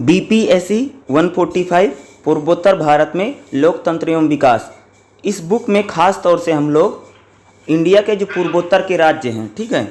BPSC 145 पूर्वोत्तर भारत में लोकतंत्र एवं विकास। इस बुक में खास तौर से हम लोग इंडिया के जो पूर्वोत्तर के राज्य हैं, ठीक है,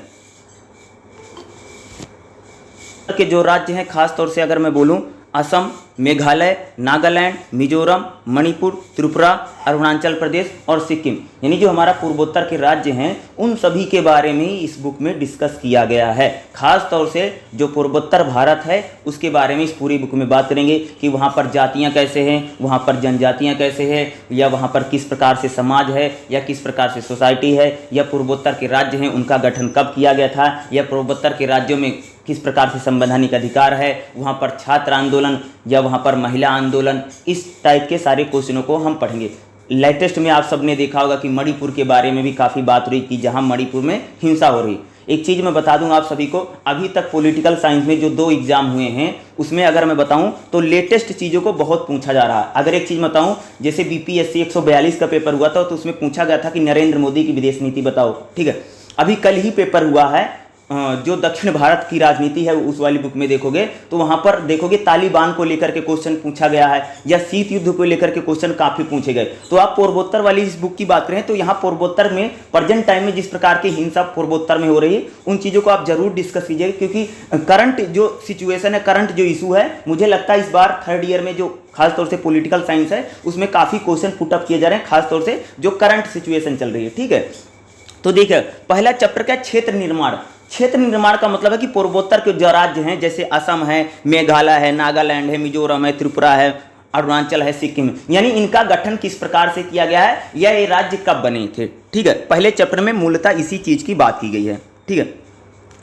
के जो राज्य हैं खास तौर से अगर मैं बोलूं असम, मेघालय, नागालैंड, मिजोरम, मणिपुर, त्रिपुरा, अरुणाचल प्रदेश और सिक्किम, यानी जो हमारा पूर्वोत्तर के राज्य हैं उन सभी के बारे में ही इस बुक में डिस्कस किया गया है। खास तौर से जो पूर्वोत्तर भारत है उसके बारे में इस पूरी बुक में बात करेंगे कि वहाँ पर जातियाँ कैसे हैं, वहाँ पर जनजातियाँ कैसे हैं, या वहाँ पर किस प्रकार से समाज है या किस प्रकार से सोसाइटी है, या पूर्वोत्तर के राज्य हैं उनका गठन कब किया गया था, या पूर्वोत्तर के राज्यों में किस प्रकार से संवैधानिक अधिकार है, वहाँ पर छात्र आंदोलन या वहाँ पर महिला आंदोलन, इस टाइप के सारे क्वेश्चनों को हम पढ़ेंगे। लेटेस्ट में आप सबने देखा होगा कि मणिपुर के बारे में भी काफ़ी बात हो रही थी, जहाँ मणिपुर में हिंसा हो रही। एक चीज़ मैं बता दूं आप सभी को, अभी तक पॉलिटिकल साइंस में जो 2 एग्जाम हुए हैं उसमें अगर मैं बताऊं तो लेटेस्ट चीज़ों को बहुत पूछा जा रहा है। अगर एक चीज़ बताऊं, जैसे BPSC 142 का पेपर हुआ था तो उसमें पूछा गया था कि नरेंद्र मोदी की विदेश नीति बताओ, ठीक है। अभी कल ही पेपर हुआ है जो दक्षिण भारत की राजनीति है उस वाली बुक में देखोगे तो वहां पर देखोगे तालिबान को लेकर के क्वेश्चन पूछा गया है, या शीत युद्ध को लेकर के क्वेश्चन काफी पूछे गए। तो आप पूर्वोत्तर वाली इस बुक की बात करें तो यहाँ पूर्वोत्तर में प्रेजेंट टाइम में जिस प्रकार की हिंसा पूर्वोत्तर में हो रही है उन चीजों को आप जरूर डिस्कस कीजिएगा, क्योंकि करंट जो सिचुएशन है, करंट जो इशू है, मुझे लगता है इस बार 3rd ईयर में जो खास तौर से पॉलिटिकल साइंस है उसमें काफी क्वेश्चन पुटअप किए जा रहे हैं, खास तौर से जो करंट सिचुएशन चल रही है, ठीक है। तो देखिए पहला चैप्टर क्या, क्षेत्र निर्माण। क्षेत्र निर्माण का मतलब है कि पूर्वोत्तर के जो राज्य हैं जैसे असम है, मेघालय है, नागालैंड है, मिजोरम है, त्रिपुरा है, अरुणाचल है, सिक्किम है, यानी इनका गठन किस प्रकार से किया गया है या ये राज्य कब बने थे, ठीक है। पहले चैप्टर में मूलतः इसी चीज की बात की गई है, ठीक है।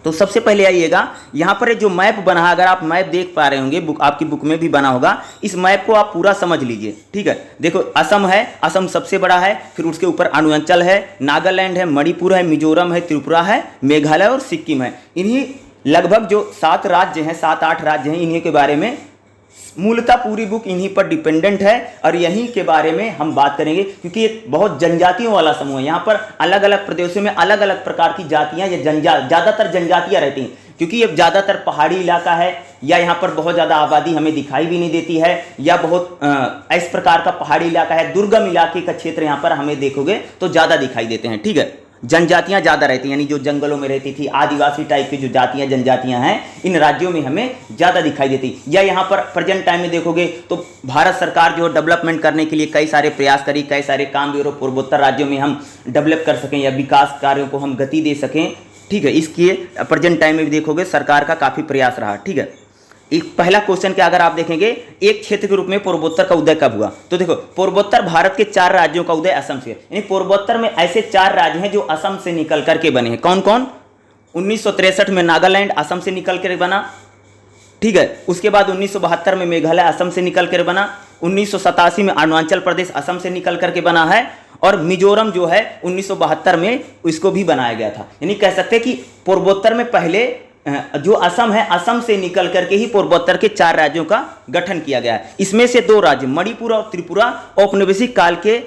तो सबसे पहले आइएगा यहाँ पर जो मैप बना है, अगर आप मैप देख पा रहे होंगे, आपकी बुक में भी बना होगा, इस मैप को आप पूरा समझ लीजिए, ठीक है। देखो असम है, असम सबसे बड़ा है, फिर उसके ऊपर अरुणाचल है, नागालैंड है, मणिपुर है, मिजोरम है, त्रिपुरा है, मेघालय और सिक्किम है। इन्हीं लगभग जो 7 राज्य हैं, 7-8 राज्य हैं, इन्हीं के बारे में मूलतः पूरी बुक इन्हीं पर डिपेंडेंट है और यहीं के बारे में हम बात करेंगे, क्योंकि एक बहुत जनजातियों वाला समूह है। यहाँ पर अलग अलग प्रदेशों में अलग अलग प्रकार की जातियाँ या ज़्यादातर जनजातियाँ रहती हैं, क्योंकि ये ज़्यादातर पहाड़ी इलाका है, या यहाँ पर बहुत ज़्यादा आबादी हमें दिखाई भी नहीं देती है, या बहुत इस प्रकार का पहाड़ी इलाका है, दुर्गम इलाके का क्षेत्र यहाँ पर हमें देखोगे तो ज़्यादा दिखाई देते हैं, ठीक है। जनजातियां ज़्यादा रहती हैं, यानी जो जंगलों में रहती थी, आदिवासी टाइप की जो जातियां जनजातियां हैं इन राज्यों में हमें ज़्यादा दिखाई देती। या यहाँ पर प्रेजेंट टाइम में देखोगे तो भारत सरकार जो डेवलपमेंट करने के लिए कई सारे प्रयास करी, कई सारे काम भी और पूर्वोत्तर राज्यों में हम डेवलप कर सकें या विकास कार्यों को हम गति दे सकें, ठीक है। इसके प्रेजेंट टाइम में भी देखोगे सरकार का काफ़ी प्रयास रहा, ठीक है। एक पहला क्वेश्चन क्या, अगर आप देखेंगे एक क्षेत्र के रूप में पूर्वोत्तर का उदय कब हुआ, तो देखो पूर्वोत्तर भारत के 4 राज्यों का उदय असम से, यानी पूर्वोत्तर में ऐसे 4 राज्य हैं जो असम से निकल करके बने हैं। कौन कौन? 1963 में नागालैंड असम से निकल कर बना, ठीक है। उसके बाद 1972 में मेघालय असम से निकल कर बना, 1987 में अरुणाचल प्रदेश असम से निकल करके बना है, और मिजोरम जो है 1972 में इसको भी बनाया गया था। यानी कह सकते हैं कि पूर्वोत्तर में पहले जो असम है, असम से निकल करके ही पूर्वोत्तर के 4 राज्यों का गठन किया गया है। इसमें से 2 राज्य मणिपुर और त्रिपुरा औपनिवेशिक काल के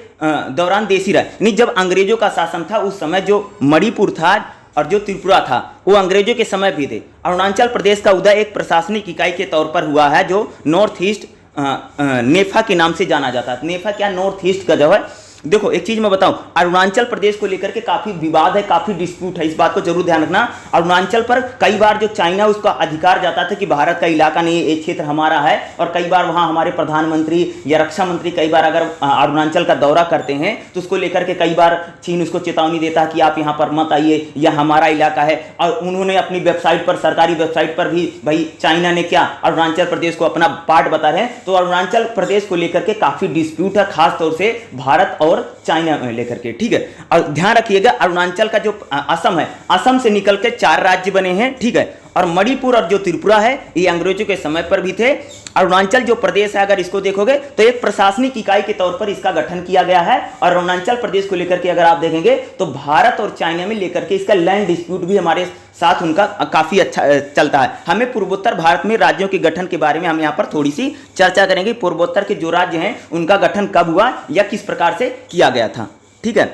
दौरान देशी रहे, यानी जब अंग्रेजों का शासन था उस समय जो मणिपुर था और जो त्रिपुरा था वो अंग्रेजों के समय भी थे। अरुणाचल प्रदेश का उदय एक प्रशासनिक इकाई के तौर पर हुआ है जो नॉर्थ ईस्ट नेफा के नाम से जाना जाता है। नेफा क्या, नॉर्थ ईस्ट का जो है। देखो एक चीज मैं बताऊं, अरुणाचल प्रदेश को लेकर के काफी विवाद है, काफी डिस्प्यूट है, इस बात को जरूर ध्यान रखना। अरुणाचल पर कई बार जो चाइना उसका अधिकार जाता था कि भारत का इलाका नहीं, ये क्षेत्र हमारा है, और कई बार वहां हमारे प्रधानमंत्री या रक्षा मंत्री कई बार अगर अरुणाचल का दौरा करते हैं तो उसको लेकर के कई बार चीन उसको चेतावनी देता है कि आप यहाँ पर मत आइए, यह हमारा इलाका है। और उन्होंने अपनी वेबसाइट पर, सरकारी वेबसाइट पर भी भाई चाइना ने क्या अरुणाचल प्रदेश को अपना पार्ट बता रहे हैं। तो अरुणाचल प्रदेश को लेकर के काफी डिस्प्यूट है, खास तौर से भारत और चाइना में लेकर के, ठीक है। और ध्यान रखिएगा अरुणाचल का जो असम है, असम से निकल के 4 राज्य बने हैं, ठीक है। और मणिपुर और जो त्रिपुरा है ये अंग्रेजों के समय पर भी थे। अरुणाचल जो प्रदेश है अगर इसको देखोगे तो एक प्रशासनिक इकाई के तौर पर इसका गठन किया गया है। और अरुणाचल प्रदेश को लेकर के अगर आप देखेंगे तो भारत और चाइना में लेकर के इसका लैंड डिस्प्यूट भी हमारे साथ उनका काफी अच्छा चलता है। हमें पूर्वोत्तर भारत में राज्यों के गठन के बारे में हम यहाँ पर थोड़ी सी चर्चा करेंगे। पूर्वोत्तर के जो राज्य हैं उनका गठन कब हुआ या किस प्रकार से किया गया था, ठीक है।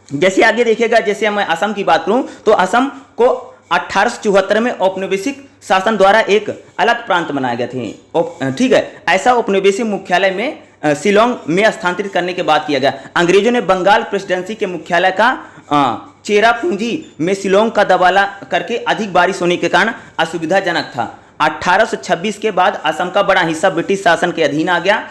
जैसे आगे देखिएगा, जैसे मैं असम की बात करूं तो असम को 1874 में औपनिवेशिक शासन द्वारा एक अलग प्रांत बनाए गए थे। ठीक है, ऐसा औपनिवेशिक मुख्यालय में शिलोंग में स्थानांतरित करने के बाद किया गया। अंग्रेजों ने बंगाल प्रेसिडेंसी के मुख्यालय का चेरापूंजी में शिलोंग का दबाला करके अधिक बारिश होने के कारण असुविधाजनक था। 1826 के बाद असम का बड़ा हिस्सा ब्रिटिश शासन के अधीन आ गया।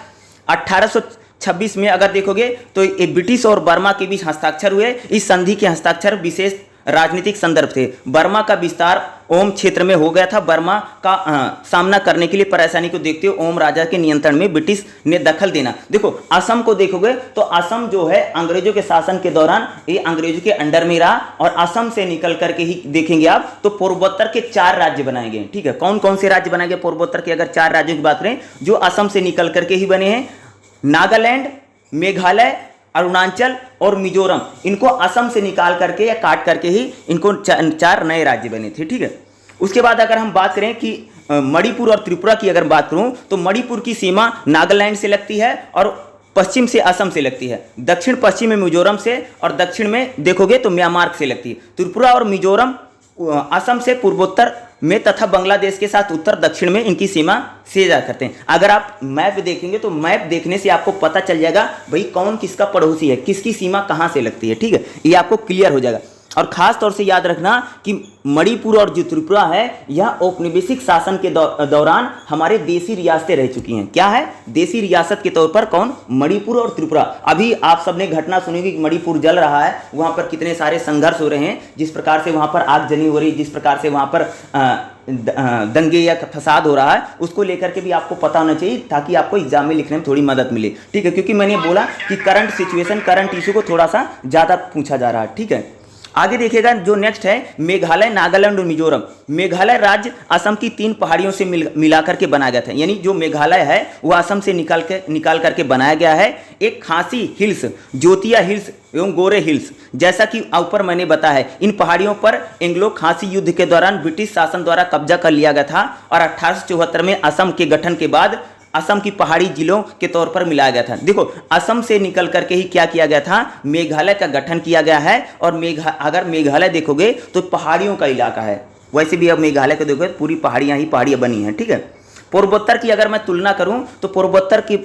1826 में अगर देखोगे तो ये ब्रिटिश और बर्मा के बीच हस्ताक्षर हुए। इस संधि के हस्ताक्षर विशेष राजनीतिक संदर्भ थे। बर्मा का विस्तार ओम क्षेत्र में हो गया था। बर्मा का सामना करने के लिए परेशानी को देखते हुए ओम राजा के नियंत्रण में ब्रिटिश ने दखल देना। देखो असम को देखोगे तो असम जो है अंग्रेजों के शासन के दौरान ये अंग्रेजों के अंडर में रहा, और असम से निकल करके ही देखेंगे आप तो पूर्वोत्तर के 4 राज्य बनाए गए। ठीक है, कौन कौन से राज्य बनाए गए पूर्वोत्तर के? अगर 4 राज्यों की बात करें जो असम से निकल करके ही बने हैं, नागालैंड, मेघालय, अरुणाचल और मिजोरम, इनको असम से निकाल करके या काट करके ही इनको 4 नए राज्य बने थे। ठीक है, उसके बाद अगर हम बात करें कि मणिपुर और त्रिपुरा की अगर बात करूं तो मणिपुर की सीमा नागालैंड से लगती है और पश्चिम से असम से लगती है, दक्षिण पश्चिम में मिजोरम से और दक्षिण में देखोगे तो म्यांमार से लगती है। त्रिपुरा और मिजोरम असम से पूर्वोत्तर में तथा बांग्लादेश के साथ उत्तर दक्षिण में इनकी सीमा साझा करते हैं। अगर आप मैप देखेंगे तो मैप देखने से आपको पता चल जाएगा भाई कौन किसका पड़ोसी है, किसकी सीमा कहां से लगती है। ठीक है, ये आपको क्लियर हो जाएगा। और खास तौर से याद रखना कि मणिपुर और जो त्रिपुरा है यह औपनिवेशिक शासन के दौरान हमारे देसी रियासतें रह चुकी हैं। क्या है? देसी रियासत के तौर पर कौन? मणिपुर और त्रिपुरा। अभी आप सबने घटना सुनी कि मणिपुर जल रहा है, वहां पर कितने सारे संघर्ष हो रहे हैं, जिस प्रकार से वहां पर आगजनी हो रही है, जिस प्रकार से वहां पर दंगे या फसाद हो रहा है, उसको लेकर के भी आपको पता होना चाहिए ताकि आपको एग्जाम में लिखने में थोड़ी मदद मिले। ठीक है, क्योंकि मैंने बोला कि करंट सिचुएशन, करंट इशू को थोड़ा सा ज्यादा पूछा जा रहा है। ठीक है, आगे देखिएगा जो नेक्स्ट है मेघालय, नागालैंड और मिजोरम। मेघालय राज्य असम की 3 पहाड़ियों से मिला करके बनाया गया था। यानी जो मेघालय है वह असम से निकाल करके बनाया गया है। एक खासी हिल्स, जोतिया हिल्स एवं गोरे हिल्स, जैसा कि ऊपर मैंने बताया है, इन पहाड़ियों पर एंग्लो खासी युद्ध के दौरान ब्रिटिश शासन द्वारा कब्जा कर लिया गया था और 1874 में असम के गठन के बाद असम की पहाड़ी जिलों के तौर पर मिलाया गया था। देखो असम से निकल करके ही क्या किया गया था? मेघालय का गठन किया गया है। और अगर मेघालय देखोगे तो पहाड़ियों का इलाका है। वैसे भी अब मेघालय को देखोगे पूरी पहाड़ियां ही पहाड़ियां बनी हैं। ठीक है, पूर्वोत्तर की अगर मैं तुलना करूं तो पूर्वोत्तर की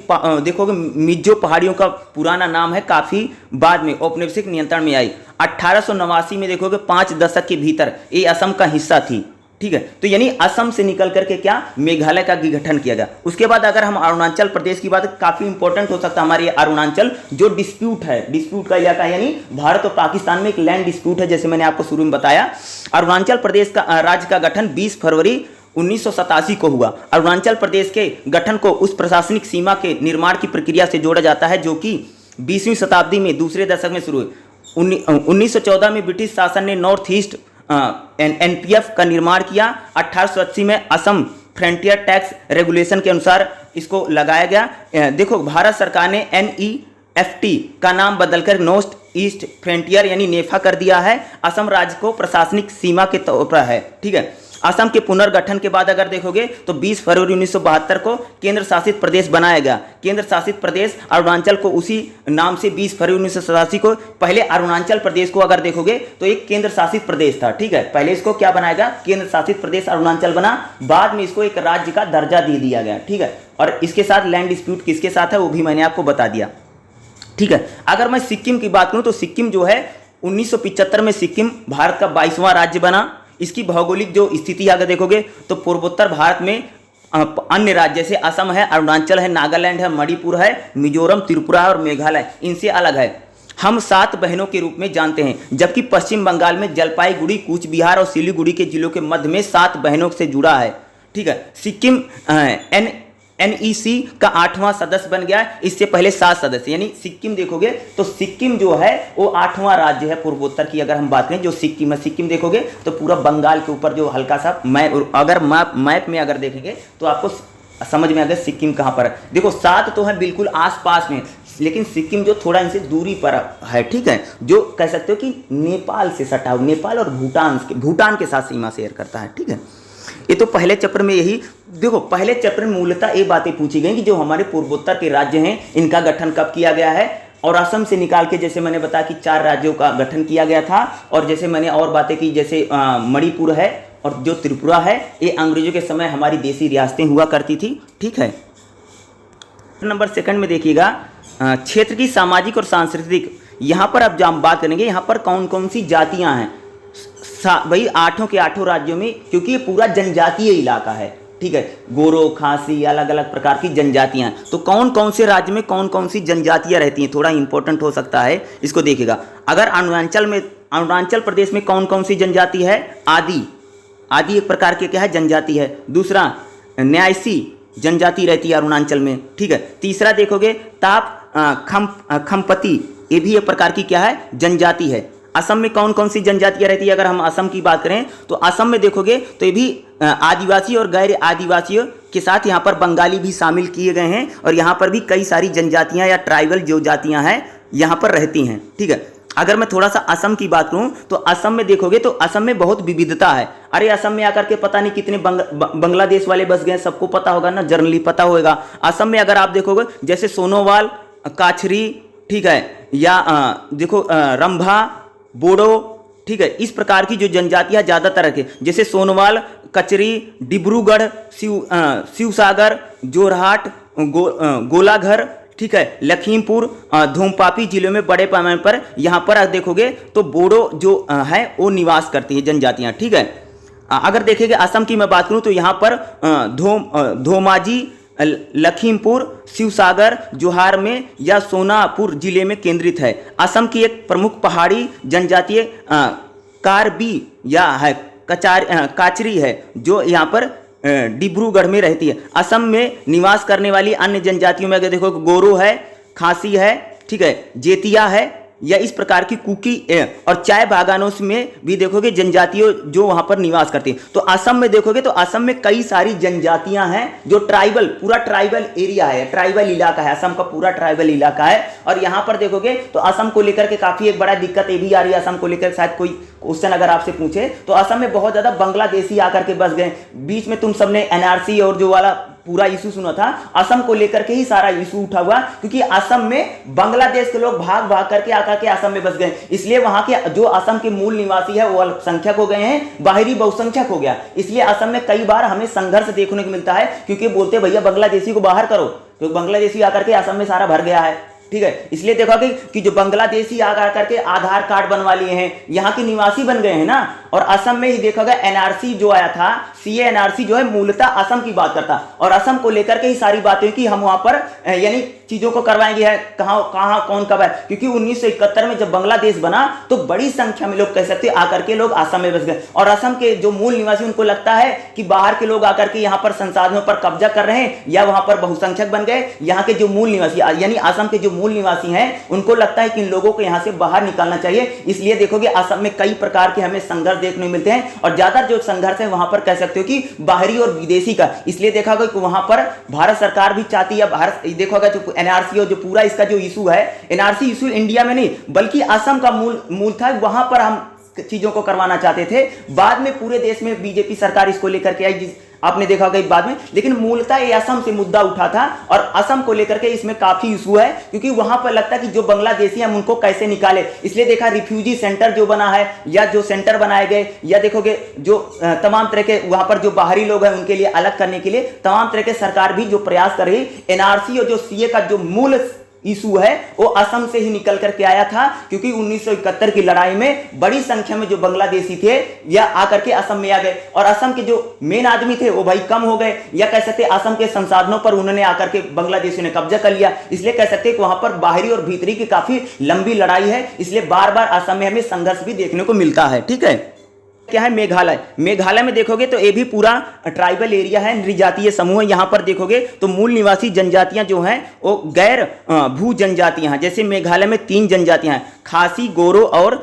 देखोगे मिजो पहाड़ियों का पुराना नाम है, काफी बाद में औपनिवेशिक नियंत्रण में आई। 1889 में देखोगे 5 दशक के भीतर ये असम का हिस्सा थी। ठीक है, तो यानी असम से निकल करके क्या मेघालय का गठन किया गया। उसके बाद अगर हम अरुणाचल प्रदेश की बात, काफी इंपॉर्टेंट हो सकता है हमारे अरुणाचल, जो डिस्प्यूट है, डिस्प्यूट का इलाका है, यानी भारत और पाकिस्तान में एक लैंड डिस्प्यूट है, जैसे मैंने आपको शुरू में बताया। अरुणाचल प्रदेश का राज्य का गठन 20 फरवरी 1987 को हुआ। अरुणाचल प्रदेश के गठन को उस प्रशासनिक सीमा के निर्माण की प्रक्रिया से जोड़ा जाता है जो कि 20वीं शताब्दी में दूसरे दशक में शुरू हुई। 1914 में ब्रिटिश शासन ने नॉर्थ ईस्ट एनपीएफ का निर्माण किया। 1880 में असम फ्रंटियर टैक्स रेगुलेशन के अनुसार इसको लगाया गया। देखो भारत सरकार ने NEFT का नाम बदलकर नॉर्थ ईस्ट फ्रंटियर यानी नेफा कर दिया है। असम राज्य को प्रशासनिक सीमा के तौर पर है। ठीक है, असम के पुनर्गठन के बाद अगर देखोगे तो 20 फरवरी 1972 को केंद्र शासित प्रदेश बनाया गया। केंद्र शासित प्रदेश अरुणाचल को उसी नाम से 20 फरवरी 1987 को, पहले अरुणाचल प्रदेश को अगर देखोगे तो एक केंद्र शासित प्रदेश था। ठीक है, पहले इसको क्या बनाया गया? केंद्र शासित प्रदेश अरुणाचल बना, बाद में इसको एक राज्य का दर्जा दे दिया गया। ठीक है, और इसके साथ लैंड डिस्प्यूट किसके साथ है वो भी मैंने आपको बता दिया। ठीक है, अगर मैं सिक्किम की बात करूं तो सिक्किम जो है 1975 में सिक्किम भारत का 22वां राज्य बना। इसकी भौगोलिक जो स्थिति अगर देखोगे तो पूर्वोत्तर भारत में अन्य राज्य जैसे असम है, अरुणाचल है, नागालैंड है, मणिपुर है, मिजोरम, त्रिपुरा और मेघालय इनसे अलग है। हम 7 बहनों के रूप में जानते हैं, जबकि पश्चिम बंगाल में जलपाईगुड़ी, कूच बिहार और सिलीगुड़ी के जिलों के मध्य में 7 बहनों से जुड़ा है। ठीक है, सिक्किम NEC का 8वां सदस्य बन गया। इससे पहले 7 सदस्य, यानी सिक्किम देखोगे तो सिक्किम जो है वो 8वां राज्य है पूर्वोत्तर की। अगर हम बात करें जो सिक्किम है, सिक्किम देखोगे तो पूरा बंगाल के ऊपर जो हल्का सा अगर मैप में अगर देखेंगे तो आपको समझ में आ गया सिक्किम कहां पर है। देखो 7 तो है बिल्कुल आसपास में, लेकिन सिक्किम जो थोड़ा इनसे दूरी पर है। ठीक है, जो कह सकते हो कि नेपाल से सटा हुआ, नेपाल और भूटान के साथ सीमा शेयर करता है। ठीक है, ये तो पहले चैप्टर में यही देखो, पहले चैप्टर में मूलतः ये बातें पूछी गई कि जो हमारे पूर्वोत्तर के राज्य हैं इनका गठन कब किया गया है, और असम से निकाल के जैसे मैंने बताया कि 4 राज्यों का गठन किया गया था। और जैसे मैंने और बातें की, जैसे मणिपुर है और जो त्रिपुरा है ये अंग्रेजों के समय हमारी देसी रियासतें हुआ करती थी। ठीक है, नंबर सेकंड में देखिएगा क्षेत्र की सामाजिक और सांस्कृतिक। यहाँ पर अब हम बात करेंगे यहाँ पर कौन कौन सी जातियाँ हैं भाई 8 के 8 राज्यों में, क्योंकि ये पूरा जनजातीय इलाका है। ठीक है, गोरो खासी अलग अलग प्रकार की जनजातियां, तो कौन कौन से राज्य में कौन कौन सी जनजातियां रहती हैं, थोड़ा इंपॉर्टेंट हो सकता है, इसको देखिएगा। अगर अरुणाचल प्रदेश में कौन कौन सी जनजाति है, आदि एक प्रकार की क्या है जनजाति है। दूसरा न्यायसी जनजाति रहती है अरुणाचल में। ठीक है, तीसरा देखोगे खम्पति, ये भी एक प्रकार की क्या है जनजाति है। असम में कौन कौन सी जनजातियां रहती है, अगर हम असम की बात करें तो असम में देखोगे तो ये भी आदिवासी और गैर आदिवासियों के साथ यहाँ पर बंगाली भी शामिल किए गए हैं, और यहाँ पर भी कई सारी जनजातियां या ट्राइबल जो जातियां हैं यहाँ पर रहती हैं। ठीक है, अगर मैं थोड़ा सा असम की बात करूं तो असम में देखोगे तो असम में बहुत विविधता है। अरे असम में आकर के पता नहीं कितने बांग्लादेश वाले बस गए, सबको पता होगा ना, जनरली पता होगा। असम में अगर आप देखोगे जैसे सोनोवाल, काछरी, ठीक है, या देखो रंभा, बोडो, ठीक है, इस प्रकार की जो जनजातियां ज़्यादातर है, जैसे सोनोवाल, कचरी, डिब्रूगढ़, शिवसागर, जोरहाट, गोलाघर, ठीक है, लखीमपुर, धूमपापी जिलों में बड़े पैमाने पर यहाँ पर देखोगे तो बोडो जो है वो निवास करती है जनजातियाँ। ठीक है, अगर देखेंगे असम की मैं बात करूँ तो यहाँ पर धोमाजी, लखीमपुर, शिवसागर, जोहार में या सोनापुर जिले में केंद्रित है। असम की एक प्रमुख पहाड़ी जनजातीय कार्बी या है काचरी है, जो यहाँ पर डिब्रूगढ़ में रहती है। असम में निवास करने वाली अन्य जनजातियों में अगर देखो गोरो है, खासी है, ठीक है, जेतिया है, या इस प्रकार की कुकी और चाय बागानों में भी देखोगे जनजातियों जो वहां पर निवास करती हैं। तो असम में देखोगे तो असम में कई सारी जनजातियां हैं जो पूरा ट्राइबल एरिया है, ट्राइबल इलाका है, असम का पूरा ट्राइबल इलाका है। और यहां पर देखोगे तो असम को लेकर के काफी एक बड़ा दिक्कत ये भी आ रही है असम को लेकर, शायद कोई क्वेश्चन अगर आपसे पूछे तो असम में बहुत ज्यादा बांग्लादेशी आकर के बस गए। बीच में तुम सबने एनआरसी और जो वाला पूरा इशू सुना था, असम को लेकर के ही सारा इशू उठा हुआ, क्योंकि असम में बांग्लादेश के लोग भाग भाग करके आकर के असम में बस गए, इसलिए वहां के जो असम के मूल निवासी है वो अल्पसंख्यक हो गए हैं, बाहरी बहुसंख्यक हो गया। इसलिए असम में कई बार हमें संघर्ष देखने को मिलता है, क्योंकि बोलते भैया बांग्लादेशी को बाहर करो, तो बांग्लादेशी आकर के असम में सारा भर गया है। ठीक है, इसलिए देखा कि जो बांग्लादेशी आकर करके आधार कार्ड बनवा लिए हैं, यहाँ के निवासी बन गए हैं ना। और असम में ही देखा गया एनआरसी जो आया था, सीए एनआरसी जो है मूलतः असम की बात करता, और असम को लेकर के ही सारी बातें कि हम वहां पर यानी चीजों को करवाएंगे, है कहाँ कौन कब है, क्योंकि 1971 में जब बांग्लादेश बना तो बड़ी संख्या में लोग कह सकते आकर के लोग असम में बस गए, और असम के जो मूल निवासी उनको लगता है कि बाहर के लोग आकर के यहाँ पर संसाधनों पर कब्जा कर रहे हैं या वहां पर बहुसंख्यक बन गए। यहाँ के जो मूल निवासी यानी असम के जो मूल निवासी हैं उनको लगता है कि इन लोगों को यहाँ से बाहर निकालना चाहिए। इसलिए देखोगे असम में कई प्रकार के हमें संघर्ष देखने को मिलते हैं, और ज्यादा जो संघर्ष है वहां पर कह सकते हो कि बाहरी और विदेशी का। इसलिए देखा गया कि वहां पर भारत सरकार भी चाहती है, भारत देखोगा जो एनआरसी और जो पूरा इसका जो इशू है, एनआरसी इशू इंडिया में नहीं बल्कि असम का मूल था, वहां पर हम चीजों को करवाना चाहते थे। बाद में पूरे देश में बीजेपी सरकार इसको लेकर के आई, आपने देखा होगा बाद में, लेकिन मूलतः ये असम से मुद्दा उठा था, और असम को लेकर के इसमें काफी इशू है, क्योंकि वहां पर लगता है कि जो बांग्लादेशी हम उनको कैसे निकाले। इसलिए देखा रिफ्यूजी सेंटर जो बना है, या जो सेंटर बनाए गए, या देखोगे जो तमाम तरह के वहां पर जो बाहरी लोग हैं उनके लिए अलग करने के लिए तमाम तरह के सरकार भी जो प्रयास कर रही। एनआरसी और जो सीए का जो मूल इशू है वो असम से ही निकल करके आया था, क्योंकि 1971 की लड़ाई में बड़ी संख्या में जो बांग्लादेशी थे या आकर के असम में आ गए, और असम के जो मेन आदमी थे वो भाई कम हो गए, या कह सकते असम के संसाधनों पर उन्होंने आकर के बांग्लादेशियों ने कब्जा कर लिया। इसलिए कह सकते कि वहां पर बाहरी और भीतरी की काफी लंबी लड़ाई है, इसलिए बार बार असम में हमें संघर्ष भी देखने को मिलता है। ठीक है, क्या है मेघालय में देखोगे तो ये भी पूरा ट्राइबल एरिया है, नृजातीय समूह है। यहाँ पर देखोगे तो मूल निवासी जनजातियां जो हैं वो गैर भू जनजातियां हैं। जैसे मेघालय में 3 जनजातियां हैं, खासी, गोरो और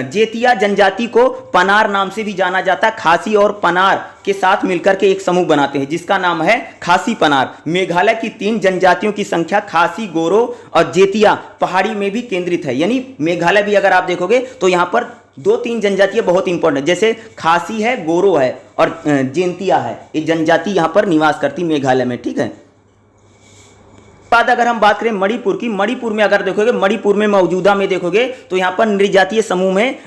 जेतिया जनजाति को पनार नाम से भी जाना जाता है। खासी और पनार के साथ मिलकर के एक समूह बनाते हैं जिसका नाम है खासी पनार। मेघालय की 3 जनजातियों की संख्या खासी, गोरो और जेतिया पहाड़ी में भी केंद्रित है। यानी मेघालय भी अगर आप देखोगे तो यहाँ पर 2-3 जनजातियां बहुत इंपॉर्टेंट है, जैसे खासी है, गोरो है और जेंतिया है। ये जनजाति यहाँ पर निवास करती मेघालय में। ठीक है, बाद अगर हम बात करें मणिपुर की, मणिपुर में अगर देखोगे, मणिपुर में मौजूदा में देखोगे तो यहाँ पर नृजातीय समूह में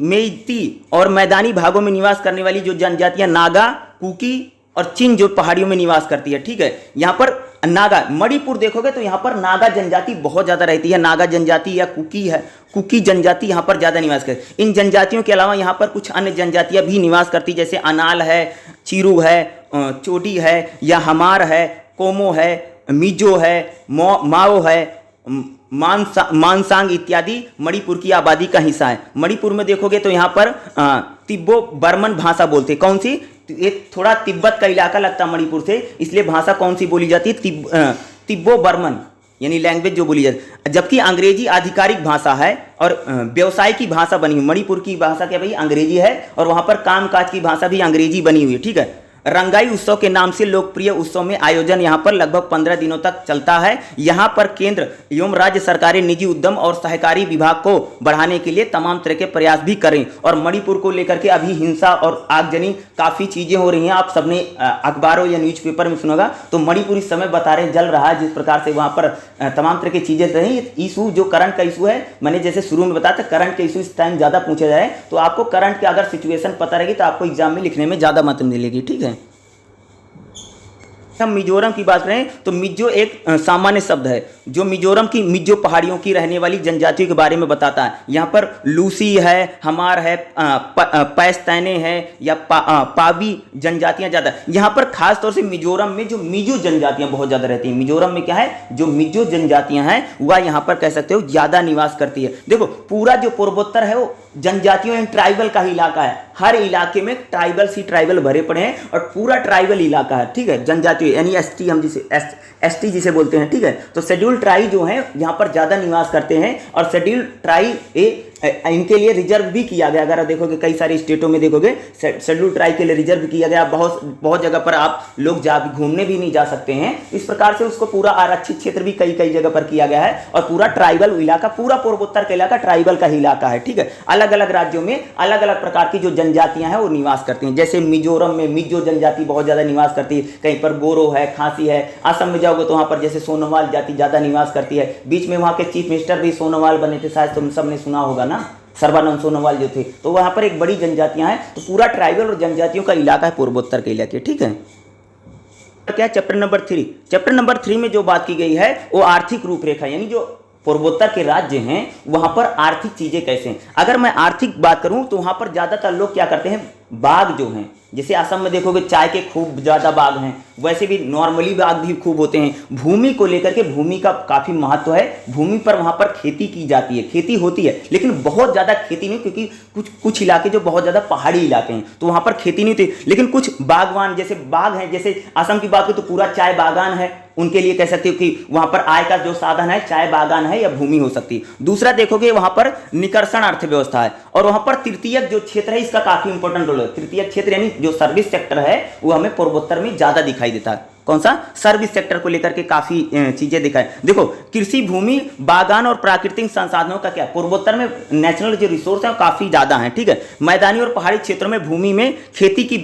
मेइती और मैदानी भागों में निवास करने वाली जो जनजातियां नागा, कुकी और चिन जो पहाड़ियों में निवास करती है। ठीक है, यहाँ पर नागा, मणिपुर देखोगे तो यहाँ पर नागा जनजाति बहुत ज्यादा रहती है। नागा जनजाति या कुकी जनजाति यहाँ पर ज्यादा निवास करती है। इन जनजातियों के अलावा यहाँ पर कुछ अन्य जनजातियां भी निवास करती, जैसे अनाल है, चिरू है, चोटी है, या हमार है, कोमो है, मिजो है, माओ है, मानसांग इत्यादि मणिपुर की आबादी का हिस्सा है। मणिपुर में देखोगे तो यहाँ पर तिब्बो बर्मन भाषा बोलते हैं। कौन सी? एक थोड़ा तिब्बत का इलाका लगता है मणिपुर से, इसलिए भाषा कौन सी बोली जाती है? तिब्बो बर्मन यानी लैंग्वेज जो बोली जाती है। जबकि अंग्रेजी आधिकारिक भाषा है और व्यवसाय की भाषा बनी हुई। मणिपुर की भाषा क्या भाई? अंग्रेजी है, और वहाँ पर कामकाज की भाषा भी अंग्रेजी बनी हुई है। ठीक है, रंगाई उत्सव के नाम से लोकप्रिय उत्सव में आयोजन यहाँ पर लगभग 15 दिनों तक चलता है। यहाँ पर केंद्र एवं राज्य सरकारें निजी उद्यम और सहकारी विभाग को बढ़ाने के लिए तमाम तरह के प्रयास भी करें। और मणिपुर को लेकर के अभी हिंसा और आगजनी काफ़ी चीज़ें हो रही हैं। आप सबने अखबारों या न्यूज़पेपर में सुना होगा, तो मणिपुर इस समय बता रहे जल रहा है, जिस प्रकार से वहाँ पर तमाम तरह की चीज़ें रही। इशू जो करंट का इशू है, मैंने जैसे शुरू में बताया था, करंट का इशू इस टाइम ज़्यादा पूछा जाए तो आपको करंट की अगर सिचुएशन पता रहेगी तो आपको एग्जाम में लिखने में ज़्यादा मदद मिलेगी। ठीक है, हम मिजोरम की बात करें तो मिजो एक सामान्य शब्द है जो मिजोरम की मिजो पहाड़ियों की रहने वाली जनजातियों के बारे में बताता है। यहाँ पर लूसी है, हमार है, पैस्तैने है या पावी जनजातियां ज़्यादा। यहाँ पर खास तौर से मिजोरम में जो मिजो जनजातियां बहुत ज़्यादा रहती हैं। मिजोरम में क्या है? जो मिजो जनजातियां हैं वह यहाँ पर कह सकते हो ज़्यादा निवास करती है। देखो, पूरा जो पूर्वोत्तर है वो जनजातियों एंड ट्राइबल का ही इलाका है। हर इलाके में ट्राइबल भरे पड़े हैं और पूरा ट्राइबल इलाका है। ठीक है, जनजाति यानी एसटी, हम जिसे एसटी जिसे बोलते हैं। ठीक है, तो शेड्यूल ट्राइब जो है यहाँ पर ज्यादा निवास करते हैं और शेड्यूल ट्राइब इनके लिए रिजर्व भी किया गया। अगर आप देखोगे कई सारे स्टेटों में देखोगे शेड्यूल ट्राइब के लिए रिजर्व किया गया। बहुत जगह पर आप लोग घूमने भी नहीं जा सकते हैं। इस प्रकार से उसको पूरा आरक्षित क्षेत्र भी कई जगह पर किया गया है और पूरा ट्राइबल इलाका, पूरा पूर्वोत्तर का इलाका ट्राइबल का ही इलाका है। ठीक है, अलग अलग राज्यों में अलग अलग प्रकार की जो जनजातियां हैं वो निवास करती हैं। जैसे मिजोरम में मिजो जनजाति बहुत ज्यादा निवास करती है, कहीं पर गोरो है, खासी है। असम में जाओगे तो वहां पर जैसे सोनोवाल जाति ज्यादा निवास करती है। बीच में वहां के चीफ मिनिस्टर भी सोनोवाल बने थे, शायद तुम सबने सुना होगा ना, सर्बानंद सोनोवाल जो थे। तो वहां पर एक बड़ी जनजातियां हैं। तो पूरा ट्राइबल और जनजातियों का इलाका है पूर्वोत्तर के इलाके। ठीक है, क्या चैप्टर नंबर 3? चैप्टर नंबर 3 में जो बात की गई है वो आर्थिक रूपरेखा, यानी जो पूर्वोत्तर के राज्य हैं वहां पर आर्थिक चीजें कैसे हैं। अगर मैं आर्थिक बात करूं तो वहां पर ज्यादातर लोग क्या करते हैं, बाग जो हैं, जैसे असम में देखोगे चाय के खूब ज्यादा बाग हैं, वैसे भी नॉर्मली बाग भी खूब होते हैं। भूमि को लेकर के भूमि का काफी महत्व है। भूमि पर वहां पर खेती की जाती है, खेती होती है, लेकिन बहुत ज्यादा खेती नहीं, क्योंकि कुछ इलाके जो बहुत ज्यादा पहाड़ी इलाके हैं तो वहां पर खेती नहीं होती। लेकिन कुछ बागवान जैसे बाग हैं, जैसे असम की बात करें तो पूरा चाय बागान है, उनके लिए कह सकते हो कि वहां पर आय का जो साधन है चाय बागान है या भूमि हो सकती है। दूसरा देखोगे वहां पर निकर्षण अर्थव्यवस्था है और वहां पर तृतीयक जो क्षेत्र है इसका काफी इंपॉर्टेंट रोल है। तृतीयक क्षेत्र यानी जो सर्विस सेक्टर है वो हमें पूर्वोत्तर में ज्यादा दिखाई देता है। कौन सा? सर्विस सेक्टर को लेकर के काफी चीजें दिखाई। देखो, कृषि भूमि, बागान और प्राकृतिक संसाधनों का क्या, पूर्वोत्तर में नेचुरल जो रिसोर्स है काफी ज्यादा है। ठीक है, मैदानी और पहाड़ी क्षेत्रों में भूमि में खेती की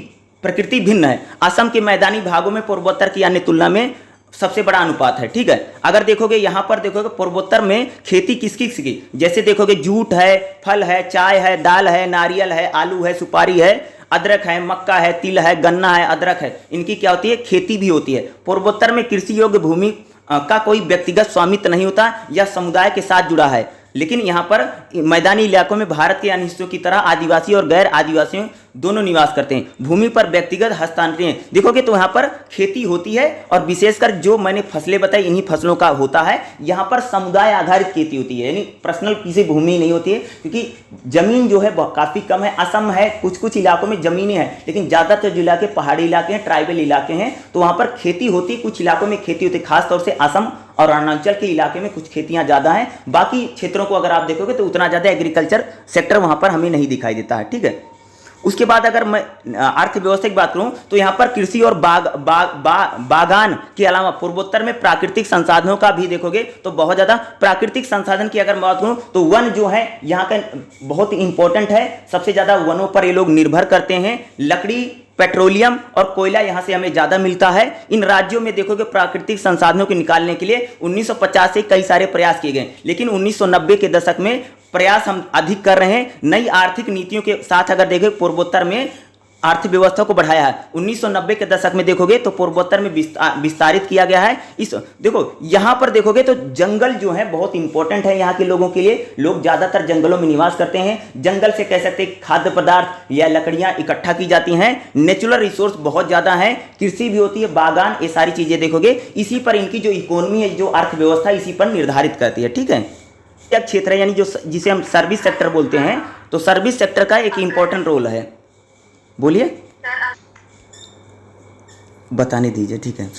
प्रकृति भिन्न है। असम के मैदानी भागों में पूर्वोत्तर की अन्य तुलना में सबसे बड़ा अनुपात है। ठीक है, अगर देखोगे यहां पर देखोगे पूर्वोत्तर में खेती किसकी, जैसे देखोगे जूट है, फल है, चाय है, दाल है, नारियल है, आलू है, सुपारी है, अदरक है, मक्का है, तिल है, गन्ना है, अदरक है, इनकी क्या होती है, खेती भी होती है। पूर्वोत्तर में कृषि योग्य भूमि का कोई व्यक्तिगत स्वामित्व नहीं होता या समुदाय के साथ जुड़ा है। लेकिन यहाँ पर मैदानी इलाकों में भारत के अन्य हिस्सों की तरह आदिवासी और गैर आदिवासियों दोनों निवास करते हैं। भूमि पर व्यक्तिगत हस्तांतरण देखोगे तो यहाँ पर खेती होती है और विशेषकर जो मैंने फसलें बताई इन्हीं फसलों का होता है। यहाँ पर समुदाय आधारित खेती होती है, यानी पर्सनल किसी भूमि नहीं होती है, क्योंकि जमीन जो है काफी कम है। असम है, कुछ इलाकों में जमीनें हैं, लेकिन ज्यादातर जो इलाके पहाड़ी इलाके हैं, ट्राइबल इलाके हैं, तो वहां पर खेती होती है। कुछ इलाकों में खेती होती है, खासतौर से असम और अरुणाचल के इलाके में कुछ खेतियां ज्यादा हैं। बाकी क्षेत्रों को अगर आप देखोगे तो उतना ज्यादा एग्रीकल्चर सेक्टर वहां पर हमें नहीं दिखाई देता है। ठीक है, उसके बाद अगर मैं अर्थव्यवस्था की बात करूं तो यहां पर कृषि और बागान के अलावा पूर्वोत्तर में प्राकृतिक संसाधनों का भी देखोगे तो बहुत ज्यादा प्राकृतिक संसाधन की अगर बात करूं तो वन जो है यहाँ का बहुत इंपॉर्टेंट है। सबसे ज्यादा वनों पर ये लोग निर्भर करते हैं। लकड़ी पेट्रोलियम और कोयला यहां से हमें ज्यादा मिलता है। इन राज्यों में देखोगे प्राकृतिक संसाधनों को निकालने के लिए 1950 से कई सारे प्रयास किए गए, लेकिन 1990 के दशक में प्रयास हम अधिक कर रहे हैं। नई आर्थिक नीतियों के साथ अगर देखें पूर्वोत्तर में अर्थव्यवस्था को बढ़ाया है। 1990 के दशक में देखोगे तो पूर्वोत्तर में विस्तारित किया गया है। इस देखो यहां पर देखोगे तो जंगल जो है बहुत इंपॉर्टेंट है यहाँ के लोगों के लिए। लोग ज्यादातर जंगलों में निवास करते हैं। जंगल से कह सकते हैं खाद्य पदार्थ या लकड़ियां इकट्ठा की जाती हैं। नेचुरल रिसोर्स बहुत ज्यादा है, कृषि भी होती है, बागान, ये सारी चीजें देखोगे। इसी पर इनकी जो इकोनॉमी है, जो अर्थव्यवस्था, इसी पर निर्धारित करती है। ठीक है, यह क्षेत्र है यानी जो जिसे हम सर्विस सेक्टर बोलते हैं, तो सर्विस सेक्टर का एक इंपॉर्टेंट रोल है। बोलिए, बताने दीजिए। ठीक है,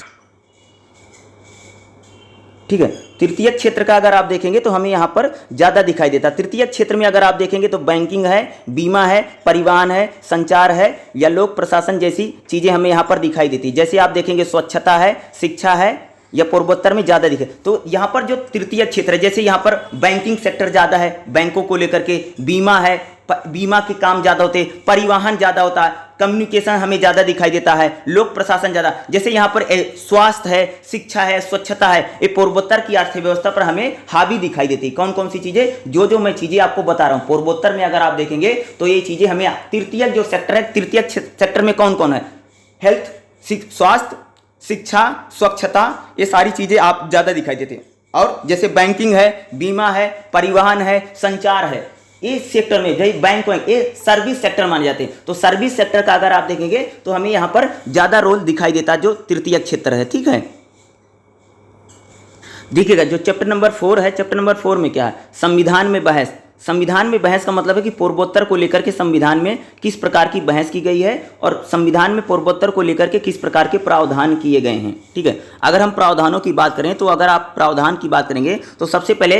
ठीक है। तृतीय क्षेत्र का अगर आप देखेंगे तो हमें यहां पर ज्यादा दिखाई देता। तृतीय क्षेत्र में अगर आप देखेंगे तो बैंकिंग है, बीमा है, परिवहन है, संचार है या लोक प्रशासन जैसी चीजें हमें यहां पर दिखाई देती। जैसे आप देखेंगे स्वच्छता है, शिक्षा है, या पूर्वोत्तर में ज्यादा दिखे। तो यहां पर जो तृतीय क्षेत्र है, जैसे यहां पर बैंकिंग सेक्टर ज्यादा है, बैंकों को लेकर के, बीमा है, बीमा के काम ज्यादा होते हैं, परिवहन ज्यादा होता है, कम्युनिकेशन हमें ज्यादा दिखाई देता है, लोक प्रशासन ज्यादा। जैसे यहां पर स्वास्थ्य है, शिक्षा है, स्वच्छता है, ये पूर्वोत्तर की अर्थव्यवस्था पर हमें हावी दिखाई देती है। कौन कौन सी चीजें, जो मैं चीजें आपको बता रहा हूं पूर्वोत्तर में अगर आप देखेंगे तो ये चीजें हमें तृतीय जो सेक्टर है, तृतीय सेक्टर में कौन कौन है, हेल्थ, स्वास्थ्य, शिक्षा, स्वच्छता, ये सारी चीजें आप ज्यादा दिखाई देते हैं। और जैसे बैंकिंग है, बीमा है, परिवहन है, संचार है, इस सेक्टर में जैसे बैंक ये सर्विस सेक्टर माने जाते हैं। तो सर्विस सेक्टर का अगर आप देखेंगे तो हमें यहां पर ज्यादा रोल दिखाई देता है, जो तृतीय क्षेत्र है। ठीक है, देखिएगा जो चैप्टर नंबर 4 है, चैप्टर नंबर 4 में क्या है, संविधान में बहस। संविधान में बहस का मतलब है कि पूर्वोत्तर को लेकर के संविधान में किस प्रकार की बहस की गई है और संविधान में पूर्वोत्तर को लेकर के किस प्रकार के प्रावधान किए गए हैं। ठीक है, अगर हम प्रावधानों की बात करें तो अगर आप प्रावधान की बात करेंगे तो सबसे पहले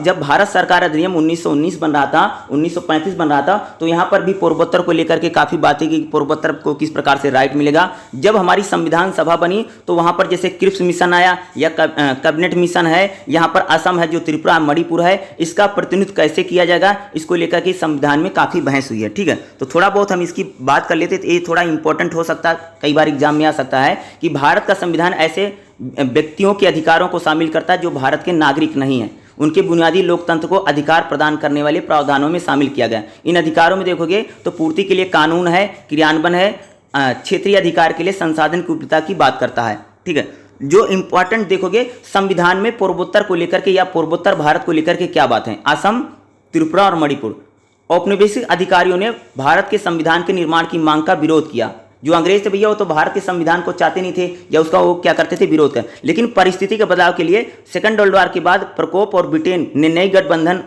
जब भारत सरकार अधिनियम 1919 बन रहा था, 1935 बन रहा था, तो यहाँ पर भी पूर्वोत्तर को लेकर के काफ़ी बातें की, पूर्वोत्तर को किस प्रकार से राइट मिलेगा। जब हमारी संविधान सभा बनी तो वहाँ पर जैसे क्रिप्स मिशन आया या कैबिनेट मिशन है, यहाँ पर असम है, जो त्रिपुरा, मणिपुर है, इसका प्रतिनिधित्व कैसे किया जाएगा, इसको लेकर के संविधान में काफी बहस हुई है। ठीक है, तो थोड़ा बहुत हम इसकी बात कर लेते, तो ये थोड़ा इंपॉर्टेंट हो सकता है, कई बार एग्जाम में आ सकता है कि भारत का संविधान ऐसे व्यक्तियों के अधिकारों को शामिल करता है जो भारत के नागरिक नहीं है, उनके बुनियादी लोकतंत्र को अधिकार प्रदान करने वाले प्रावधानों में शामिल किया गया। इन अधिकारों में देखोगे तो पूर्ति के लिए कानून है, क्रियान्वयन है, क्षेत्रीय अधिकार के लिए संसाधन की उपलब्धता की बात करता है। ठीक है, जो इंपॉर्टेंट देखोगे संविधान में पूर्वोत्तर को लेकर के या पूर्वोत्तर भारत को लेकर के क्या बात है, असम, त्रिपुरा और मणिपुर औपनिवेशिक अधिकारियों ने भारत के संविधान के निर्माण की मांग का विरोध किया। जो अंग्रेज थे भैया वो तो भारत के संविधान को चाहते नहीं थे या उसका वो क्या करते थे, विरोध कर। लेकिन परिस्थिति के बदलाव के लिए सेकंड वर्ल्ड वॉर के बाद प्रकोप और ब्रिटेन ने नई गठबंधन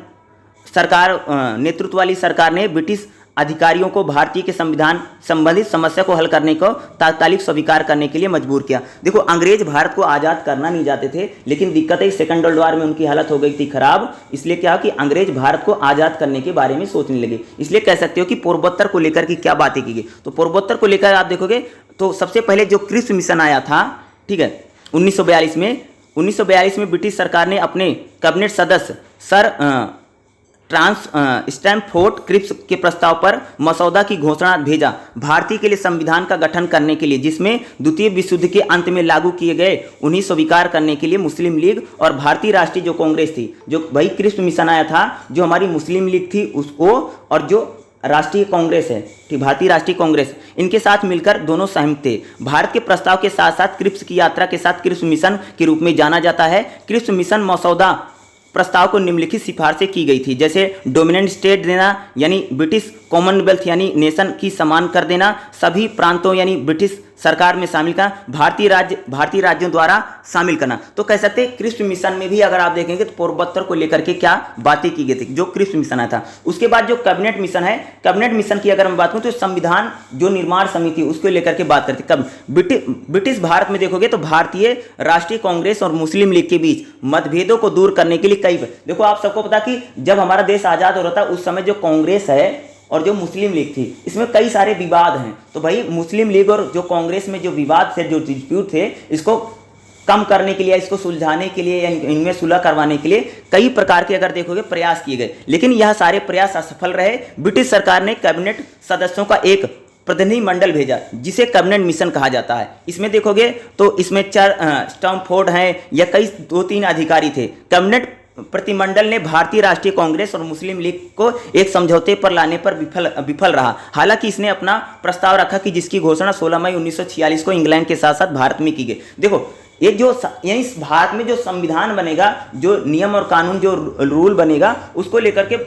सरकार नेतृत्व वाली सरकार ने ब्रिटिश अधिकारियों को भारतीय के संविधान संबंधित समस्या को हल करने को तात्कालिक स्वीकार करने के लिए मजबूर किया। देखो अंग्रेज भारत को आज़ाद करना नहीं चाहते थे, लेकिन दिक्कत है सेकंड वर्ल्ड वॉर में उनकी हालत हो गई थी खराब, इसलिए क्या कि अंग्रेज भारत को आज़ाद करने के बारे में सोचने लगे। इसलिए कह सकते हो कि पूर्वोत्तर को लेकर की क्या बातें की गई। तो पूर्वोत्तर को लेकर आप देखोगे तो सबसे पहले जो क्रिप्स मिशन आया था, ठीक है, 1942 में ब्रिटिश सरकार ने अपने कैबिनेट सदस्य सर स्टैमफोर्ड क्रिप्स के प्रस्ताव पर मसौदा की घोषणा भेजा भारतीय के लिए संविधान का गठन करने के लिए, जिसमें द्वितीय विश्व युद्ध के अंत में लागू किए गए उन्हें स्वीकार करने के लिए मुस्लिम लीग और भारतीय राष्ट्रीय जो कांग्रेस थी, जो वही क्रिप्स मिशन आया था, जो हमारी मुस्लिम लीग थी उसको और जो राष्ट्रीय कांग्रेस है, ठीक, भारतीय राष्ट्रीय कांग्रेस, इनके साथ मिलकर दोनों सहमत थे। भारत के प्रस्ताव के साथ साथ क्रिप्स की यात्रा के साथ क्रिप्स मिशन के रूप में जाना जाता है। क्रिप्स मिशन मसौदा प्रस्ताव को निम्नलिखित सिफारिशें की गई थी, जैसे डोमिनेंट स्टेट देना यानी ब्रिटिश कॉमनवेल्थ यानी नेशन की समान कर देना, सभी प्रांतों यानी ब्रिटिश सरकार में शामिल करना, भारतीय राज्यों द्वारा शामिल करना। तो कह सकते हैं क्रिप्स मिशन में भी अगर आप देखेंगे तो पूर्वोत्तर को लेकर के क्या बातें की गई थी, जो क्रिप्स मिशन आया था। उसके बाद जो कैबिनेट मिशन है, कैबिनेट मिशन की अगर हम बात करें तो संविधान जो निर्माण समिति उसको लेकर के बात करते। कब ब्रिटिश भारत में देखोगे तो भारतीय राष्ट्रीय कांग्रेस और मुस्लिम लीग के बीच मतभेदों को दूर करने के लिए कई, देखो आप सबको पता कि जब हमारा देश आजाद हो रहा था उस समय जो कांग्रेस है और जो मुस्लिम लीग थी इसमें कई सारे विवाद हैं। तो भाई मुस्लिम लीग और जो कांग्रेस में जो विवाद थे, जो डिस्प्यूट थे, इसको कम करने के लिए, इसको सुलझाने के लिए या इनमें सुलह करवाने के लिए कई प्रकार के अगर देखोगे प्रयास किए गए, लेकिन यह सारे प्रयास असफल रहे। ब्रिटिश सरकार ने कैबिनेट सदस्यों का एक प्रतिनिधिमंडल भेजा जिसे कैबिनेट मिशन कहा जाता है। इसमें देखोगे तो इसमें 4 स्टैमफोर्ड हैं या कई 2-3 अधिकारी थे। कैबिनेट प्रतिनिधिमंडल ने भारतीय राष्ट्रीय कांग्रेस और मुस्लिम लीग को एक समझौते पर लाने पर विफल रहा। हालांकि इसने अपना प्रस्ताव रखा कि जिसकी घोषणा 16 मई 1946 को इंग्लैंड के साथ साथ भारत में की गई। देखो ये जो यही भारत में जो संविधान बनेगा, जो नियम और कानून, जो रूल बनेगा, उसको लेकर के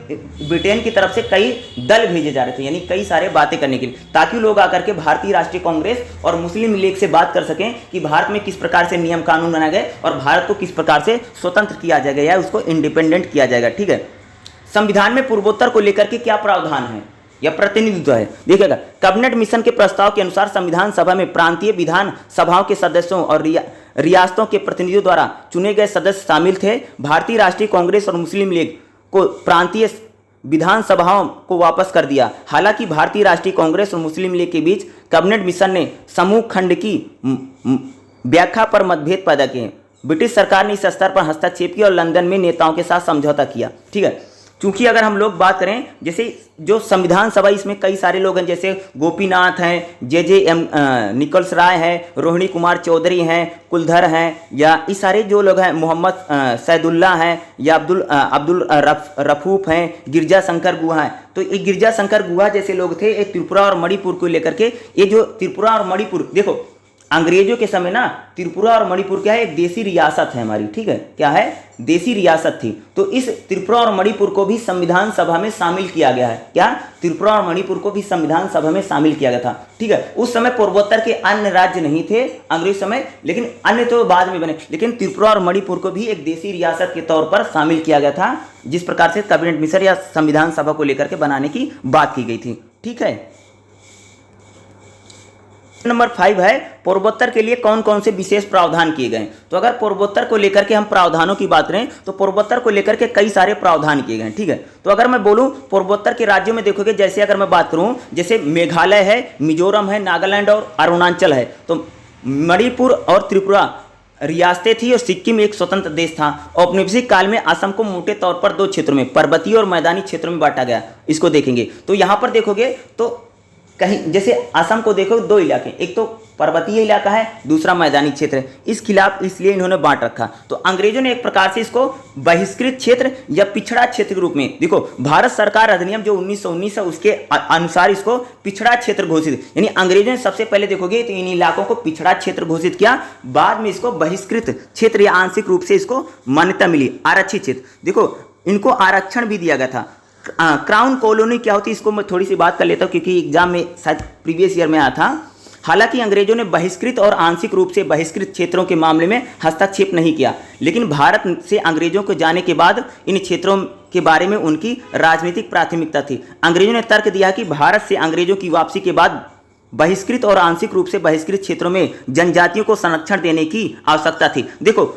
ब्रिटेन की तरफ से कई दल भेजे जा रहे थे, यानी कई सारे बातें करने के लिए, ताकि लोग आकर के भारतीय राष्ट्रीय कांग्रेस और मुस्लिम लीग से बात कर सकें कि भारत में किस प्रकार से नियम कानून बनाए गए और भारत को किस प्रकार से स्वतंत्र किया जाएगा या उसको इंडिपेंडेंट किया जाएगा। ठीक है, संविधान में पूर्वोत्तर को लेकर के क्या प्रावधान है या प्रतिनिधित्व है, देखिएगा। कैबिनेट मिशन के प्रस्ताव के अनुसार संविधान सभा में प्रांतीय विधान सभाओं के सदस्यों और रियासतों के प्रतिनिधियों द्वारा चुने गए सदस्य शामिल थे। भारतीय राष्ट्रीय कांग्रेस और मुस्लिम लीग को प्रांतीय विधानसभाओं को वापस कर दिया। हालांकि भारतीय राष्ट्रीय कांग्रेस और मुस्लिम लीग के बीच कैबिनेट मिशन ने समूह खंड की व्याख्या पर मतभेद पैदा किए। ब्रिटिश सरकार ने इस स्तर पर हस्तक्षेप किया और लंदन में नेताओं के साथ समझौता किया। ठीक है, क्योंकि अगर हम लोग बात करें, जैसे जो संविधान सभा, इसमें कई सारे लोग हैं, जैसे गोपीनाथ हैं, जे निकोल्स राय हैं, रोहिणी कुमार चौधरी हैं, कुलधर हैं, या इस सारे जो लोग हैं, मोहम्मद सैदुल्ला हैं, या अब्दुल रफूफ हैं, गिरजा शंकर गुहा हैं। तो ये गिरजा शंकर गुहा जैसे लोग थे, एक त्रिपुरा और मणिपुर को लेकर के, ये जो त्रिपुरा और मणिपुर, देखो अंग्रेजों के समय ना त्रिपुरा और मणिपुर क्या है, एक देसी रियासत है हमारी। ठीक है, क्या है, देसी रियासत थी। तो इस त्रिपुरा और मणिपुर को भी संविधान सभा में शामिल किया गया है। क्या, त्रिपुरा और मणिपुर को भी संविधान सभा में शामिल किया गया था। ठीक है, उस समय पूर्वोत्तर के अन्य राज्य नहीं थे अंग्रेज समय, लेकिन अन्य तो बाद में बने, लेकिन त्रिपुरा और मणिपुर को भी एक देसी रियासत के तौर पर शामिल किया गया था, जिस प्रकार से कैबिनेट मिशन या संविधान सभा को लेकर के बनाने की बात की गई थी। ठीक है, नंबर 5 है पूर्वोत्तर के लिए कौन कौन से विशेष प्रावधान किए गए। तो अगर पूर्वोत्तर को लेकर के हम प्रावधानों की बात करें तो पूर्वोत्तर को लेकर के कई सारे प्रावधान किए गए। ठीक है, तो अगर मैं बोलूं पूर्वोत्तर के राज्यों में देखोगे, जैसे अगर मैं बात करूं, जैसे मेघालय है, मिजोरम है, नागालैंड और अरुणाचल है। तो मणिपुर और त्रिपुरा रियासतें थी और सिक्किम एक स्वतंत्र देश था। औपनिवेशिक काल में असम को मोटे तौर पर 2 क्षेत्रों में, पर्वतीय और मैदानी क्षेत्रों में बांटा गया। इसको देखेंगे तो यहाँ पर देखोगे तो कहीं जैसे असम को देखो 2 इलाके, एक तो पर्वतीय इलाका है, दूसरा मैदानी क्षेत्र है। इस खिलाफ इसलिए इन्होंने बांट रखा। तो अंग्रेजों ने एक प्रकार से इसको बहिष्कृत क्षेत्र या पिछड़ा क्षेत्र के रूप में, देखो भारत सरकार अधिनियम जो 1919 है उसके अनुसार इसको पिछड़ा क्षेत्र घोषित, यानी अंग्रेजों ने सबसे पहले देखोगे तो इन इलाकों को पिछड़ा क्षेत्र घोषित किया, बाद में इसको बहिष्कृत क्षेत्र या आंशिक रूप से इसको मान्यता मिली, आरक्षित क्षेत्र। देखो इनको आरक्षण भी दिया गया था। क्राउन कॉलोनी क्या होती है, इसको मैं थोड़ी सी बात कर लेता हूँ क्योंकि एग्जाम में शायद प्रीवियस ईयर में आया था। हालांकि अंग्रेजों ने बहिष्कृत और आंशिक रूप से बहिष्कृत क्षेत्रों के मामले में हस्तक्षेप नहीं किया, लेकिन भारत से अंग्रेजों को जाने के बाद इन क्षेत्रों के बारे में उनकी राजनीतिक प्राथमिकता थी। अंग्रेजों ने तर्क दिया कि भारत से अंग्रेजों की वापसी के बाद बहिष्कृत और आंशिक रूप से बहिष्कृत क्षेत्रों में जनजातियों को संरक्षण देने की आवश्यकता थी। देखो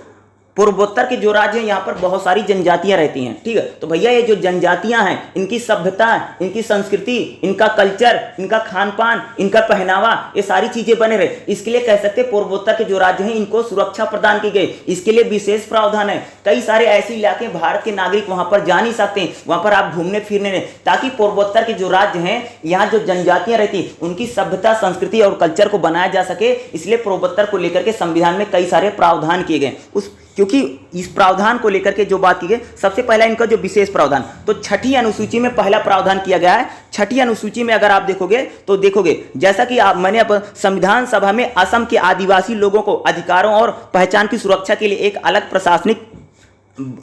पूर्वोत्तर के जो राज्य हैं यहाँ पर बहुत सारी जनजातियां रहती हैं। ठीक है, तो भैया ये जो जनजातियां हैं, इनकी सभ्यता, इनकी संस्कृति, इनका कल्चर, इनका खान पान, इनका पहनावा, ये सारी चीजें बने रहे, इसके लिए कह सकते हैं पूर्वोत्तर के जो राज्य हैं इनको सुरक्षा प्रदान की गई। इसके लिए विशेष प्रावधान है। कई सारे ऐसे इलाके भारत के नागरिक वहां पर जा नहीं सकते, वहां पर आप घूमने फिरने नहीं, ताकि पूर्वोत्तर के जो राज्य हैं यहाँ जो जनजातियां रहती उनकी सभ्यता, संस्कृति और कल्चर को बनाया जा सके। इसलिए पूर्वोत्तर को लेकर के संविधान में कई सारे प्रावधान किए गए। क्योंकि इस प्रावधान को लेकर के जो बात की गई, सबसे पहला इनका जो विशेष प्रावधान, तो 6ठी अनुसूची में पहला प्रावधान किया गया है। 6ठी अनुसूची में अगर आप देखोगे तो देखोगे, जैसा कि मैंने संविधान सभा में असम के आदिवासी लोगों को अधिकारों और पहचान की सुरक्षा के लिए एक अलग प्रशासनिक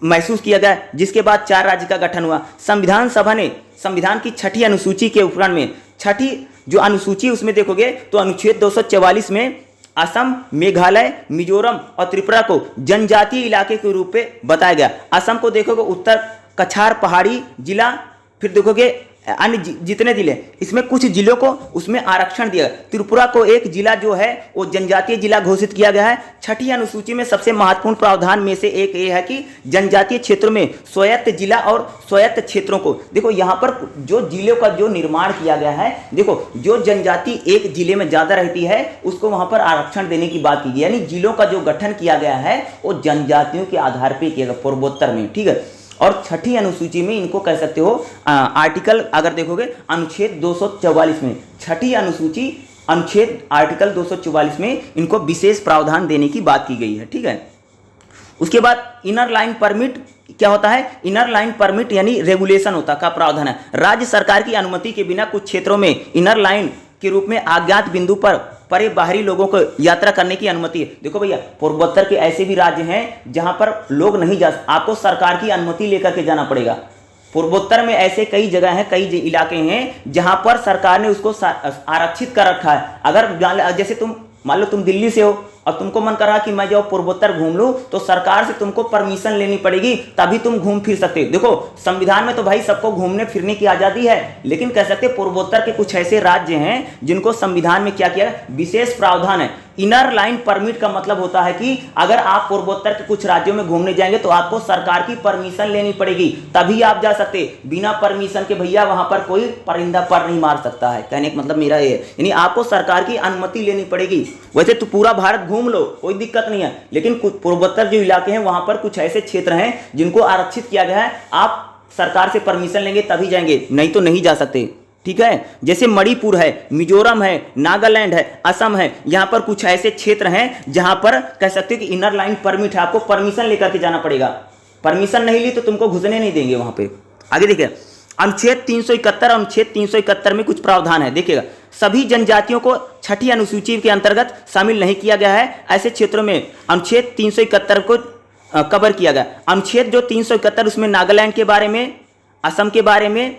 महसूस किया गया, जिसके बाद 4 राज्य का गठन हुआ। संविधान सभा ने संविधान की 6ठी अनुसूची के उपकरण में 6ठी जो अनुसूची उसमें देखोगे तो अनुच्छेद 244 में असम, मेघालय, मिजोरम और त्रिपुरा को जनजातीय इलाके के रूप में बताया गया। असम को देखोगे उत्तर कछार पहाड़ी जिला, फिर देखोगे अन्य जितने जिले, इसमें कुछ जिलों को उसमें आरक्षण दिया। त्रिपुरा को एक जिला जो है वो जनजातीय जिला घोषित किया गया है। 6ठी अनुसूची में सबसे महत्वपूर्ण प्रावधान में से एक ये है कि जनजातीय क्षेत्रों में स्वायत्त जिला और स्वायत्त क्षेत्रों को, देखो यहाँ पर जो जिलों का जो निर्माण किया गया है, देखो जो जनजाति एक जिले में ज्यादा रहती है उसको वहां पर आरक्षण देने की बात की गई, यानी जिलों का जो गठन किया गया है वो जनजातियों के आधार पर किया गया पूर्वोत्तर में। ठीक है, और छठी अनुसूची में इनको कह सकते हो आर्टिकल अगर देखोगे अनुच्छेद 244 में, छठी अनुसूची अनुच्छेद आर्टिकल 244 में इनको विशेष प्रावधान देने की बात की गई है, ठीक है। उसके बाद इनर लाइन परमिट क्या होता है? इनर लाइन परमिट यानी रेगुलेशन होता का प्रावधान है। राज्य सरकार की अनुमति के बिना कुछ क्षेत्रों में इनर लाइन के रूप में अज्ञात बिंदु पर परे बाहरी लोगों को यात्रा करने की अनुमति है। देखो भैया, पूर्वोत्तर के ऐसे भी राज्य हैं जहां पर लोग नहीं जा, आपको सरकार की अनुमति लेकर के जाना पड़ेगा। पूर्वोत्तर में ऐसे कई जगह हैं, कई इलाके हैं जहां पर सरकार ने उसको आरक्षित कर रखा है। अगर जैसे तुम मान लो तुम दिल्ली से हो और तुमको मन कर रहा कि मैं जाओ पूर्वोत्तर घूम लूं, तो सरकार से तुमको परमिशन लेनी पड़ेगी, तभी तुम घूम फिर सकते हो। देखो संविधान में तो भाई सबको घूमने फिरने की आजादी है, लेकिन कह सकते पूर्वोत्तर के कुछ ऐसे राज्य हैं जिनको संविधान में क्या किया, विशेष प्रावधान है। इनर लाइन परमिट का मतलब होता है कि अगर आप पूर्वोत्तर के कुछ राज्यों में घूमने जाएंगे तो आपको सरकार की परमिशन लेनी पड़ेगी, तभी आप जा सकते। बिना परमिशन के भैया वहां पर कोई परिंदा पर नहीं मार सकता है। कहने का मतलब मेरा ये है, यानी आपको सरकार की अनुमति लेनी पड़ेगी। वैसे तो पूरा भारत घूम लो, कोई दिक्कत नहीं है, लेकिन कुछ पूर्वोत्तर जो इलाके हैं वहां पर कुछ ऐसे क्षेत्र हैं जिनको आरक्षित किया गया है, आप सरकार से परमिशन लेंगे तभी जाएंगे, नहीं तो नहीं जा सकते, ठीक है। जैसे मणिपुर है, मिजोरम है, नागालैंड है, असम है, यहां पर कुछ ऐसे क्षेत्र हैं जहां पर कह सकते हो कि इनर लाइन परमिट है, आपको परमिशन लेकर के जाना पड़ेगा। परमिशन नहीं ली तो तुमको घुसने नहीं देंगे वहां पे। आगे देखिए अनुच्छेद 371 और अनुच्छेद 371 में कुछ प्रावधान है। देखिएगा, सभी जनजातियों को छठी अनुसूची के अंतर्गत शामिल नहीं किया गया है। ऐसे क्षेत्रों में अनुच्छेद 371 को कवर किया गया। अनुच्छेद जो 371 उसमें नागालैंड के बारे में, असम के बारे में,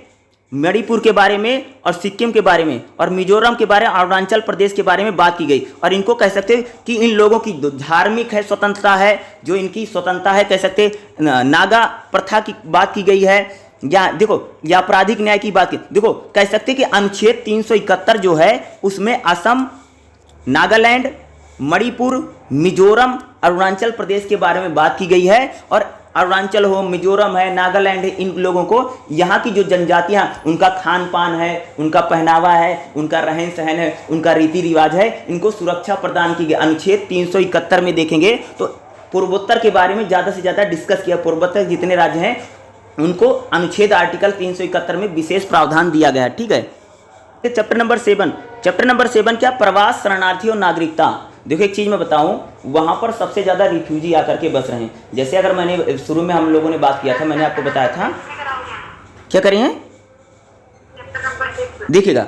मणिपुर के बारे में और सिक्किम के बारे में और मिजोरम के बारे में, अरुणाचल प्रदेश के बारे में बात की गई। और इनको कह सकते हैं कि इन लोगों की धार्मिक है स्वतंत्रता है, जो इनकी स्वतंत्रता है, कह सकते नागा प्रथा की बात की गई है, या देखो या आपराधिक न्याय की बात की। देखो कह सकते हैं कि अनुच्छेद 371 जो है उसमें असम, नागालैंड, मणिपुर, मिजोरम, अरुणाचल प्रदेश के बारे में बात की गई है। और अरुणाचल हो, मिजोरम है, नागालैंड है, इन लोगों को यहाँ की जो जनजातियाँ, उनका खान पान है, उनका पहनावा है, उनका रहन सहन है, उनका रीति रिवाज है, इनको सुरक्षा प्रदान की गई। अनुच्छेद 371 में देखेंगे तो पूर्वोत्तर के बारे में ज़्यादा से ज़्यादा डिस्कस किया। पूर्वोत्तर जितने राज्य हैं उनको अनुच्छेद आर्टिकल 371 में विशेष प्रावधान दिया गया है, ठीक है। चैप्टर नंबर 7, चैप्टर नंबर 7 क्या, प्रवास, शरणार्थी और नागरिकता। देखो एक चीज मैं बताऊं, वहां पर सबसे ज्यादा रिफ्यूजी आकर के बस रहे हैं। जैसे अगर मैंने शुरू में हम लोगों ने बात किया था, मैंने आपको बताया था क्या करें हैं, देखिएगा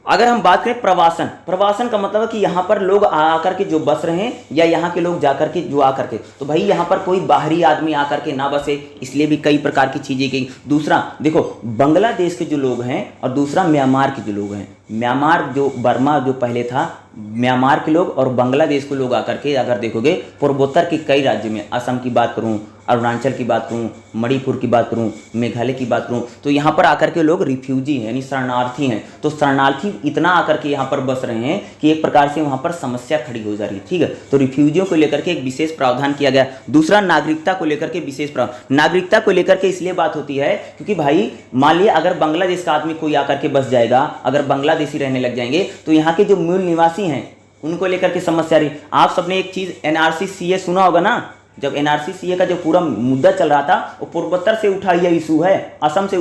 अगर हम बात करें प्रवासन, प्रवासन का मतलब है कि यहाँ पर लोग आकर के जो बस रहे हैं या यहाँ के लोग जाकर के जो आकर के, तो भाई यहाँ पर कोई बाहरी आदमी आकर के ना बसे, इसलिए भी कई प्रकार की चीजें की। दूसरा देखो बांग्लादेश के जो लोग हैं और दूसरा म्यांमार के जो लोग हैं, म्यांमार जो बर्मा जो पहले था, म्यांमार के लोग और बांग्लादेश के लोग आकर के अगर देखोगे पूर्वोत्तर के कई राज्यों में, असम की बात करूं, अरुणाचल की बात करूं, मणिपुर की बात करूं, मेघालय की बात करूं, तो यहाँ पर आकर के लोग रिफ्यूजी हैं यानी शरणार्थी हैं। तो शरणार्थी इतना आकर के यहाँ पर बस रहे हैं कि एक प्रकार से वहाँ पर समस्या खड़ी हो जा रही है, ठीक है। तो रिफ्यूजियों को लेकर के एक विशेष प्रावधान किया गया। दूसरा नागरिकता को लेकर के विशेष प्रावधान। नागरिकता को लेकर के इसलिए बात होती है क्योंकि भाई मान लिया अगर बांग्लादेश का आदमी कोई आकर के बस जाएगा, अगर बांग्लादेशी रहने लग जाएंगे तो यहाँ के जो मूल निवासी हैं उनको लेकर के समस्या रही। आप सबने एक चीज एनआरसी सीए सुना होगा ना, जब एनआरसी सीए का जो पूरा मुद्दा चल रहा था वो पूर्वोत्तर से उठा यह इशू है, असम से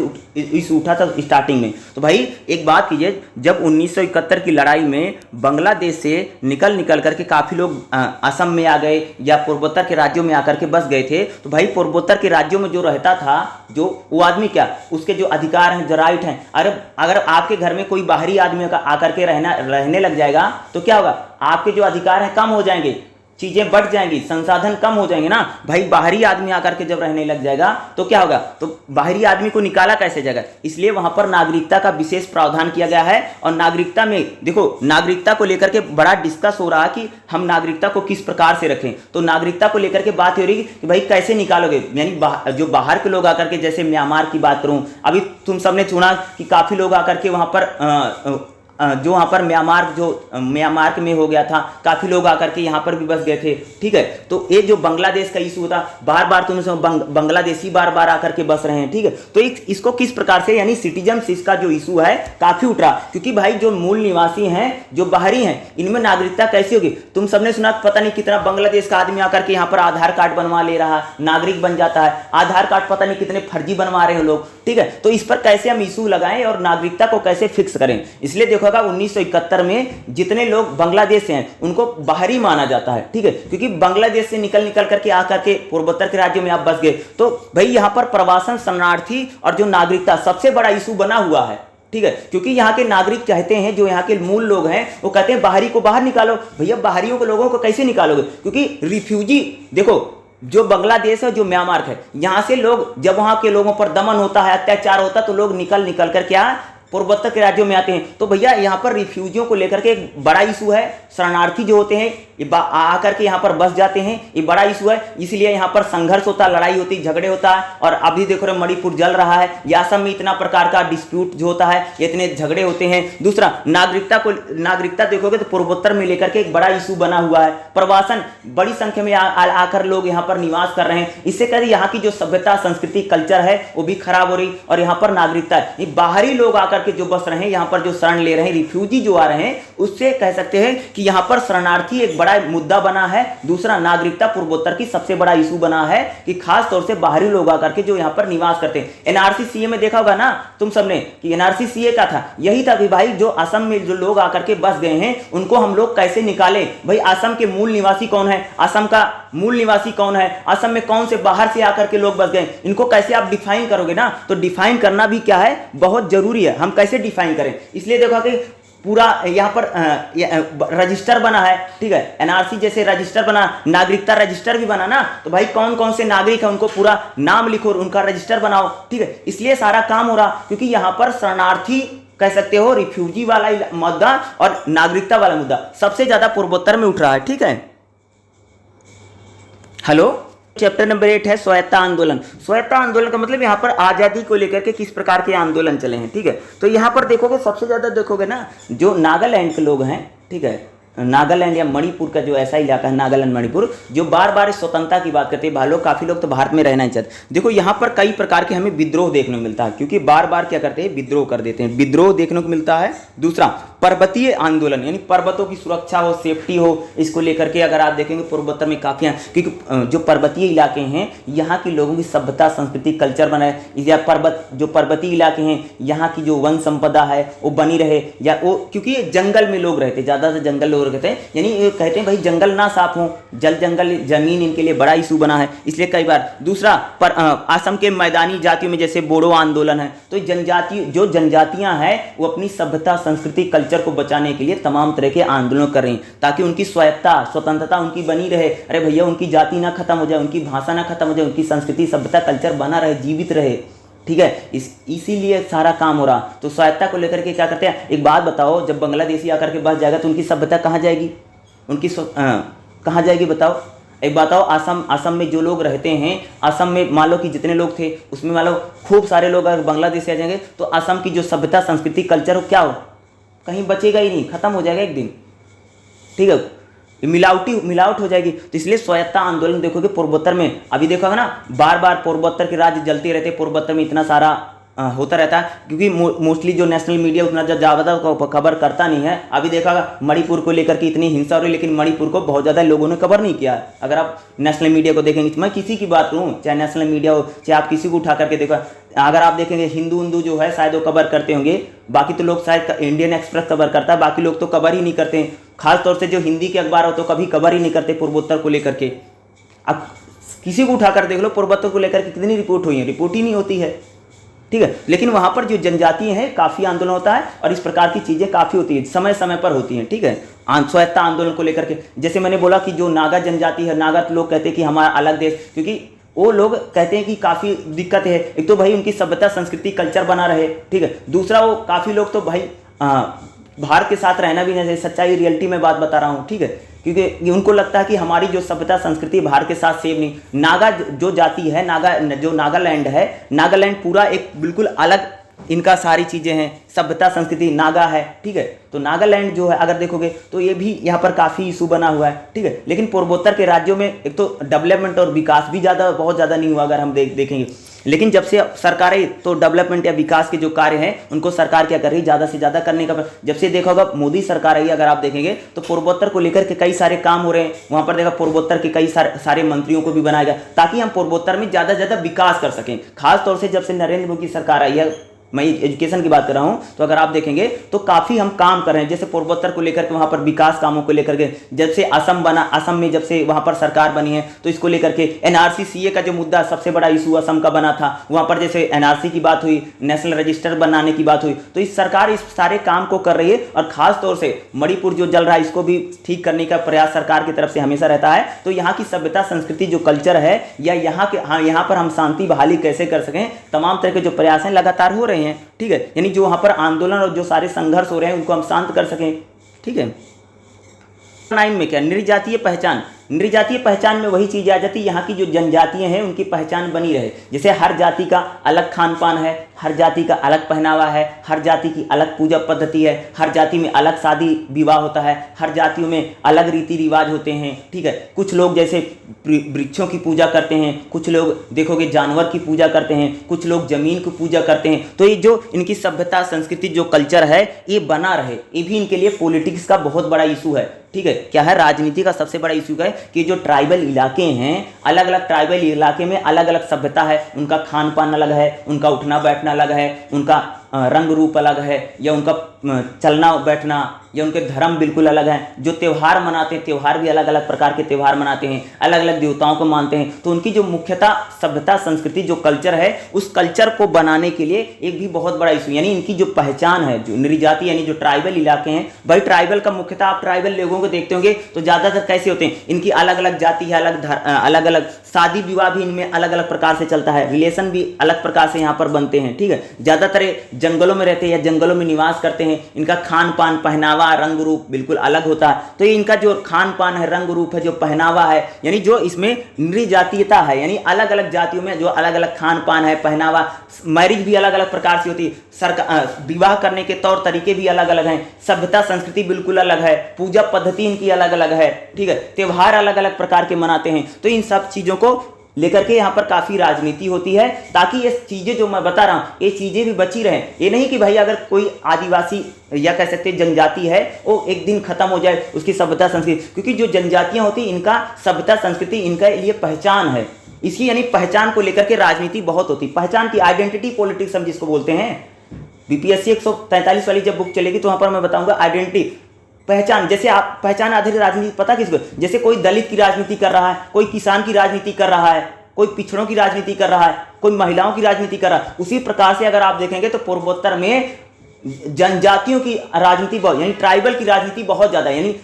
इशू उठा था स्टार्टिंग में। तो भाई एक बात कीजिए, जब 1971 की लड़ाई में बांग्लादेश से निकल करके काफ़ी लोग असम में आ गए या पूर्वोत्तर के राज्यों में आकर के बस गए थे, तो भाई पूर्वोत्तर के राज्यों में जो रहता था जो वो आदमी क्या, उसके जो अधिकार हैं, जो राइट हैं, अगर आपके घर में कोई बाहरी आदमी आकर के रहने लग जाएगा तो क्या होगा, आपके जो अधिकार हैं कम हो जाएंगे, चीजें बढ़ जाएंगी, संसाधन कम हो जाएंगे ना भाई। बाहरी आदमी आकर के जब रहने लग जाएगा तो क्या होगा, तो बाहरी आदमी को निकाला कैसे जाएगा, इसलिए वहां पर नागरिकता का विशेष प्रावधान किया गया है। और नागरिकता में देखो नागरिकता को लेकर के बड़ा डिस्कस हो रहा है कि हम नागरिकता को किस प्रकार से रखें। तो नागरिकता को लेकर के बात हो रही है कि भाई कैसे निकालोगे, यानी जो बाहर के लोग आकर के, जैसे म्यांमार की बात करूं, अभी तुम सबने सुना कि काफी लोग आकर के वहां पर जो वहाँ पर म्यांमार में हो गया था, काफ़ी लोग आकर के यहाँ पर भी बस गए थे। ठीक है, तो ये जो बांग्लादेश का इशू था, बार बार तुम बांग्लादेशी बार बार आकर के बस रहे हैं। ठीक है, तो इसको किस प्रकार से, यानी सिटीजनशिप का जो इशू है काफ़ी उठ रहा, क्योंकि भाई जो मूल निवासी हैं, जो बाहरी हैं, इनमें नागरिकता कैसी होगी। तुम सबने सुना, पता नहीं कितना बांग्लादेश का आदमी आकर के यहाँ पर आधार कार्ड बनवा ले रहा, नागरिक बन जाता है। आधार कार्ड पता नहीं कितने फर्जी बनवा रहे हैं लोग। ठीक है, तो इस पर कैसे हम इशू लगाएं और नागरिकता को कैसे फिक्स करें। इसलिए देखो 1971 में जितने लोग बांग्लादेश से हैं उनको बाहरी माना जाता है। ठीक है, क्योंकि बांग्लादेश से निकल करके आकर के पूर्वोत्तर के राज्यों में आप बस गए, तो भाई यहां पर प्रवासन, शरणार्थी और जो नागरिकता सबसे बड़ा इशू बना हुआ है। ठीक है, क्योंकि यहाँ के नागरिक चाहते हैं, जो यहाँ के मूल लोग हैं वो कहते हैं बाहरी को बाहर निकालो। भैया बाहरियों के लोगों को कैसे निकालोगे, क्योंकि रिफ्यूजी, देखो जो बांग्लादेश है, जो म्यांमार है, यहां से लोग, जब वहां के लोगों पर दमन होता है, अत्याचार होता है, तो लोग निकल कर क्या पूर्वोत्तर के राज्यों में आते हैं। तो भैया यहाँ पर रिफ्यूजियों को लेकर के एक बड़ा इशू है। शरणार्थी जो होते हैं ये आकर के यहाँ पर बस जाते हैं, ये बड़ा इशू है। इसलिए यहाँ पर संघर्ष होता है, लड़ाई होती है, झगड़े होता है। और अभी देखो रहे मणिपुर जल रहा है, या असम में इतना प्रकार का डिस्प्यूट जो होता है, इतने झगड़े होते हैं। दूसरा, नागरिकता देखोगे तो पूर्वोत्तर में लेकर के एक बड़ा इशू बना हुआ है। प्रवासन, बड़ी संख्या में आकर लोग यहाँ पर निवास कर रहे हैं। इससे कहते यहाँ की जो सभ्यता, संस्कृति, कल्चर है वो भी खराब हो रही, और यहाँ पर नागरिकता है, ये बाहरी लोग आकर के जो बस रहे हैं, यहाँ पर जो शरण ले रहे हैं, रिफ्यूजी जो आ रहे हैं, उससे कह सकते हैं कि यहाँ पर शरणार्थी एक बड़ा मुद्दा बना है। दूसरा, नागरिकता पूर्वोत्तर की सबसे बड़ा इशू बना है, कि खास तौर से बाहरी लोग आकर के जो यहाँ पर निवास करते हैं। एनआरसी सीए में देखा होगा ना तुम सबने कि एनआरसी सीए का था, यही था कि भाई जो असम में जो लोग आकर के बस गए हैं उनको हम लोग कैसे निकालें। भाई असम के मूल निवासी कौन है, असम का मूल निवासी कौन है, असम में कौन से बाहर से आकर के लोग बस गए, इनको कैसे आप डिफाइन करोगे ना। तो डिफाइन करना भी क्या है, बहुत जरूरी है। हम कैसे डिफाइन करें, इसलिए देखो कि पूरा यहाँ पर रजिस्टर बना है। ठीक है, एनआरसी जैसे रजिस्टर बना, नागरिकता रजिस्टर भी बना ना, तो भाई कौन कौन से नागरिक है उनको पूरा नाम लिखो, उनका रजिस्टर बनाओ। ठीक है, इसलिए सारा काम हो रहा, क्योंकि यहाँ पर शरणार्थी कह सकते हो, रिफ्यूजी वाला मुद्दा और नागरिकता वाला मुद्दा सबसे ज्यादा पूर्वोत्तर में उठ रहा है। ठीक है, हेलो, चैप्टर नंबर 8 है स्वायत्ता आंदोलन। स्वायत्ता आंदोलन का मतलब यहाँ पर आजादी को लेकर के किस प्रकार के आंदोलन चले हैं। ठीक है, तो यहाँ पर देखोगे, सबसे ज्यादा देखोगे ना जो नागालैंड के लोग हैं, ठीक है, नागालैंड या मणिपुर का जो ऐसा इलाका है, नागालैंड मणिपुर, जो बार बार स्वतंत्रता की बात करते हैं, काफी लोग तो भारत में रहना ही चाहते। देखो यहाँ पर कई प्रकार के हमें विद्रोह देखने को मिलता है, क्योंकि बार बार क्या करते हैं, विद्रोह कर देते हैं, विद्रोह देखने को मिलता है। दूसरा, पर्वतीय आंदोलन, यानी पर्वतों की सुरक्षा हो, सेफ्टी हो, इसको लेकर के अगर आप देखेंगे पूर्वोत्तर में काफी हैं, क्योंकि जो पर्वतीय इलाके हैं यहाँ के लोगों की सभ्यता, संस्कृति, कल्चर बनाए, या जो पर्वतीय इलाके हैं यहाँ की जो वन संपदा है वो बनी रहे, या वो, क्योंकि जंगल में लोग रहते, ज्यादा से जंगल लोग रहते हैं, यानी ये कहते हैं भाई जंगल ना साफ हो, जंगल जमीन इनके लिए बड़ा इशू बना है, इसलिए कई बार। दूसरा, असम के मैदानी जातियों में जैसे बोडो आंदोलन है, तो जनजातियां हैं वो अपनी सभ्यता, संस्कृति, कल्चर को बचाने के लिए तमाम तरह के आंदोलन कर रही हैं, ताकि उनकी स्वतंत्रता उनकी बनी रहे। अरे भैया, उनकी जाति ना खत्म हो जाए, उनकी भाषा ना खत्म हो जाए, उनकी संस्कृति, सभ्यता, कल्चर बना रहे, जीवित रहे। ठीक है, इसीलिए सारा काम हो रहा। तो स्वायत्ता को लेकर के क्या करते हैं, एक बात बताओ, जब बांग्लादेशी आकर के बस जाएगा तो उनकी सभ्यता कहाँ जाएगी, उनकी कहाँ जाएगी बताओ। एक बताओ, असम में जो लोग रहते हैं, असम में मान लो कि जितने लोग थे उसमें मान लो खूब सारे लोग अगर बांग्लादेश से आ जाएंगे, तो असम की जो सभ्यता, संस्कृति, कल्चर हो, क्या हो, कहीं बचेगा ही नहीं, खत्म हो जाएगा एक दिन। ठीक है, मिलावट हो जाएगी। तो इसलिए स्वायत्ता आंदोलन देखोगे पूर्वोत्तर में, अभी देखोगे ना बार बार पूर्वोत्तर के राज्य जलते रहते, पूर्वोत्तर में इतना सारा होता रहता है, क्योंकि मोस्टली जो नेशनल मीडिया उतना ज़्यादा खबर करता नहीं है। अभी देखा मणिपुर को लेकर के इतनी हिंसा हो रही, लेकिन मणिपुर को बहुत ज़्यादा लोगों ने कवर नहीं किया है। अगर आप नेशनल मीडिया को देखेंगे, मैं किसी की बात करूँ, चाहे नेशनल मीडिया हो, चाहे आप किसी को उठा करके देखो, अगर आप देखेंगे हिंदू जो है शायद वो कवर करते होंगे, बाकी तो लोग शायद इंडियन एक्सप्रेस कवर करता है, बाकी लोग तो कवर ही नहीं करते हैं। खासतौर से जो हिंदी के अखबार हो तो कभी कवर ही नहीं करते पूर्वोत्तर को लेकर के। अब किसी को उठाकर देख लो, पूर्वोत्तर को लेकर के कितनी रिपोर्ट हुई है, रिपोर्ट ही नहीं होती है। ठीक है, लेकिन वहां पर जो जनजाति हैं काफी आंदोलन होता है, और इस प्रकार की चीजें काफी होती है, समय समय पर होती हैं। ठीक है, स्वायत्ता आंदोलन को लेकर के, जैसे मैंने बोला कि जो नागा जनजाति है, नागा लोग कहते हैं कि हमारा अलग देश, क्योंकि वो लोग कहते हैं कि काफी दिक्कत है, एक तो भाई उनकी सभ्यता, संस्कृति, कल्चर बना रहे। ठीक है, दूसरा वो काफी लोग तो भाई भारत के साथ रहना भी नहीं, सच्चाई रियलिटी में बात बता रहा हूँ। ठीक है, क्योंकि उनको लगता है कि हमारी जो सभ्यता, संस्कृति भारत के साथ सेम नहीं। नागा जो जाति है, जो नागालैंड है, नागालैंड पूरा एक बिल्कुल अलग इनका सारी चीज़ें हैं, सभ्यता संस्कृति नागा है, ठीक है। तो नागालैंड जो है अगर देखोगे तो ये भी यहाँ पर काफ़ी इशू बना हुआ है, ठीक है। लेकिन पूर्वोत्तर के राज्यों में एक तो डेवलपमेंट और विकास भी बहुत ज़्यादा नहीं हुआ अगर हम देखेंगे। लेकिन जब से सरकारें तो डेवलपमेंट या विकास के जो कार्य हैं उनको सरकार क्या कर रही है, ज़्यादा से ज़्यादा करने का। जब से देखा होगा मोदी सरकार आई, अगर आप देखेंगे तो पूर्वोत्तर को लेकर के कई सारे काम हो रहे हैं। वहाँ पर देखा पूर्वोत्तर के कई सारे मंत्रियों को भी बनाया गया ताकि हम पूर्वोत्तर में ज़्यादा से ज़्यादा विकास कर सकें। खासतौर से जब से नरेंद्र मोदी की सरकार आई है, मैं एजुकेशन की बात कर रहा हूं, तो अगर आप देखेंगे तो काफ़ी हम काम कर रहे हैं। जैसे पूर्वोत्तर को लेकर के वहाँ पर विकास कामों को लेकर के जब से असम बना, असम में जब से वहाँ पर सरकार बनी है तो इसको लेकर के एनआरसी सीए का जो मुद्दा सबसे बड़ा इशू असम का बना था, वहाँ पर जैसे एनआरसी की बात हुई, नेशनल रजिस्टर बनाने की बात हुई, तो इस सरकार इस सारे काम को कर रही है। और खास तौर से मणिपुर जो जल रहा है इसको भी ठीक करने का प्रयास सरकार की तरफ से हमेशा रहता है। तो यहाँ की सभ्यता संस्कृति जो कल्चर है या यहाँ पर हम शांति बहाली कैसे कर सकें, तमाम तरह के जो प्रयास हैं लगातार हो रहे हैं, ठीक है। यानी जो वहां पर आंदोलन और जो सारे संघर्ष हो रहे हैं उनको हम शांत कर सकें, ठीक है। 9 में क्या नृजातीय पहचान, नृजातीय पहचान में वही चीज़ आ जाती है, यहाँ की जो जनजातियाँ हैं उनकी पहचान बनी रहे। जैसे हर जाति का अलग खान पान है, हर जाति का अलग पहनावा है, हर जाति की अलग पूजा पद्धति है, हर जाति में अलग शादी विवाह होता है, हर जातियों में अलग रीति रिवाज होते हैं, ठीक है। कुछ लोग जैसे वृक्षों की पूजा करते हैं, कुछ लोग देखोगे जानवर की पूजा करते हैं, कुछ लोग जमीन की पूजा करते हैं। तो ये जो इनकी सभ्यता संस्कृति जो कल्चर है ये बना रहे, ये भी इनके लिए पॉलिटिक्स का बहुत बड़ा इशू है, ठीक है। क्या है, राजनीति का सबसे बड़ा इशू है कि जो ट्राइबल इलाके हैं, अलग अलग ट्राइबल इलाके में अलग अलग सभ्यता है, उनका खान पान अलग है, उनका उठना बैठना अलग है, उनका रंग रूप अलग है, या उनका चलना बैठना या उनके धर्म बिल्कुल अलग हैं। जो त्यौहार मनाते हैं, त्यौहार भी अलग अलग प्रकार के त्यौहार मनाते हैं, अलग अलग देवताओं को मानते हैं। तो उनकी जो मुख्यतः सभ्यता संस्कृति जो कल्चर है, उस कल्चर को बनाने के लिए एक भी बहुत बड़ा इशू, यानी इनकी जो पहचान है, जो नृजाति यानी जो ट्राइबल इलाके हैं, भाई ट्राइबल का मुख्यतः आप ट्राइबल लोगों को देखते होंगे तो ज़्यादातर कैसे होते हैं, इनकी अलग अलग जाति है, अलग अलग शादी विवाह भी इनमें अलग अलग प्रकार से चलता है, रिलेशन भी अलग प्रकार से यहाँ पर बनते हैं, ठीक है। ज़्यादातर जंगलों में रहते हैं या जंगलों में निवास करते हैं, इनका खान पान पहनावा रंग रूप बिल्कुल अलग होता है। तो ये इनका जो खान पान है, रंग रूप है, जो पहनावा है, यानी जो इसमें नृजातीयता है, यानी अलग अलग जातियों में जो अलग अलग खान पान है, पहनावा, मैरिज भी अलग अलग प्रकार से होती है, विवाह करने के तौर तरीके भी अलग अलग हैं, सभ्यता संस्कृति बिल्कुल अलग है, पूजा पद्धति इनकी अलग अलग है, ठीक है, त्यौहार अलग अलग प्रकार के मनाते हैं। तो इन सब चीज़ों को लेकर के यहाँ पर काफ़ी राजनीति होती है ताकि ये चीज़ें जो मैं बता रहा हूँ ये चीज़ें भी बची रहें। ये नहीं कि भाई अगर कोई आदिवासी या कह सकते जनजाति है वो एक दिन खत्म हो जाए उसकी सभ्यता संस्कृति, क्योंकि जो जनजातियाँ होती इनका सभ्यता संस्कृति इनका लिए पहचान है, इसकी यानी पहचान को लेकर के राजनीति बहुत होती, पहचान की आइडेंटिटी पॉलिटिक्स हम जिसको बोलते हैं। बीपीएससी 143 वाली जब बुक चलेगी तो वहाँ पर मैं बताऊँगा आइडेंटिटी पहचान। जैसे आप पहचान आधारित राजनीति पता किसको, जैसे कोई दलित की राजनीति कर रहा है, कोई किसान की राजनीति कर रहा है, कोई पिछड़ों की राजनीति कर रहा है, कोई महिलाओं की राजनीति कर रहा है, उसी प्रकार से अगर आप देखेंगे तो पूर्वोत्तर में जनजातियों की राजनीति बहुत, यानी ट्राइबल की राजनीति बहुत ज़्यादा, यानी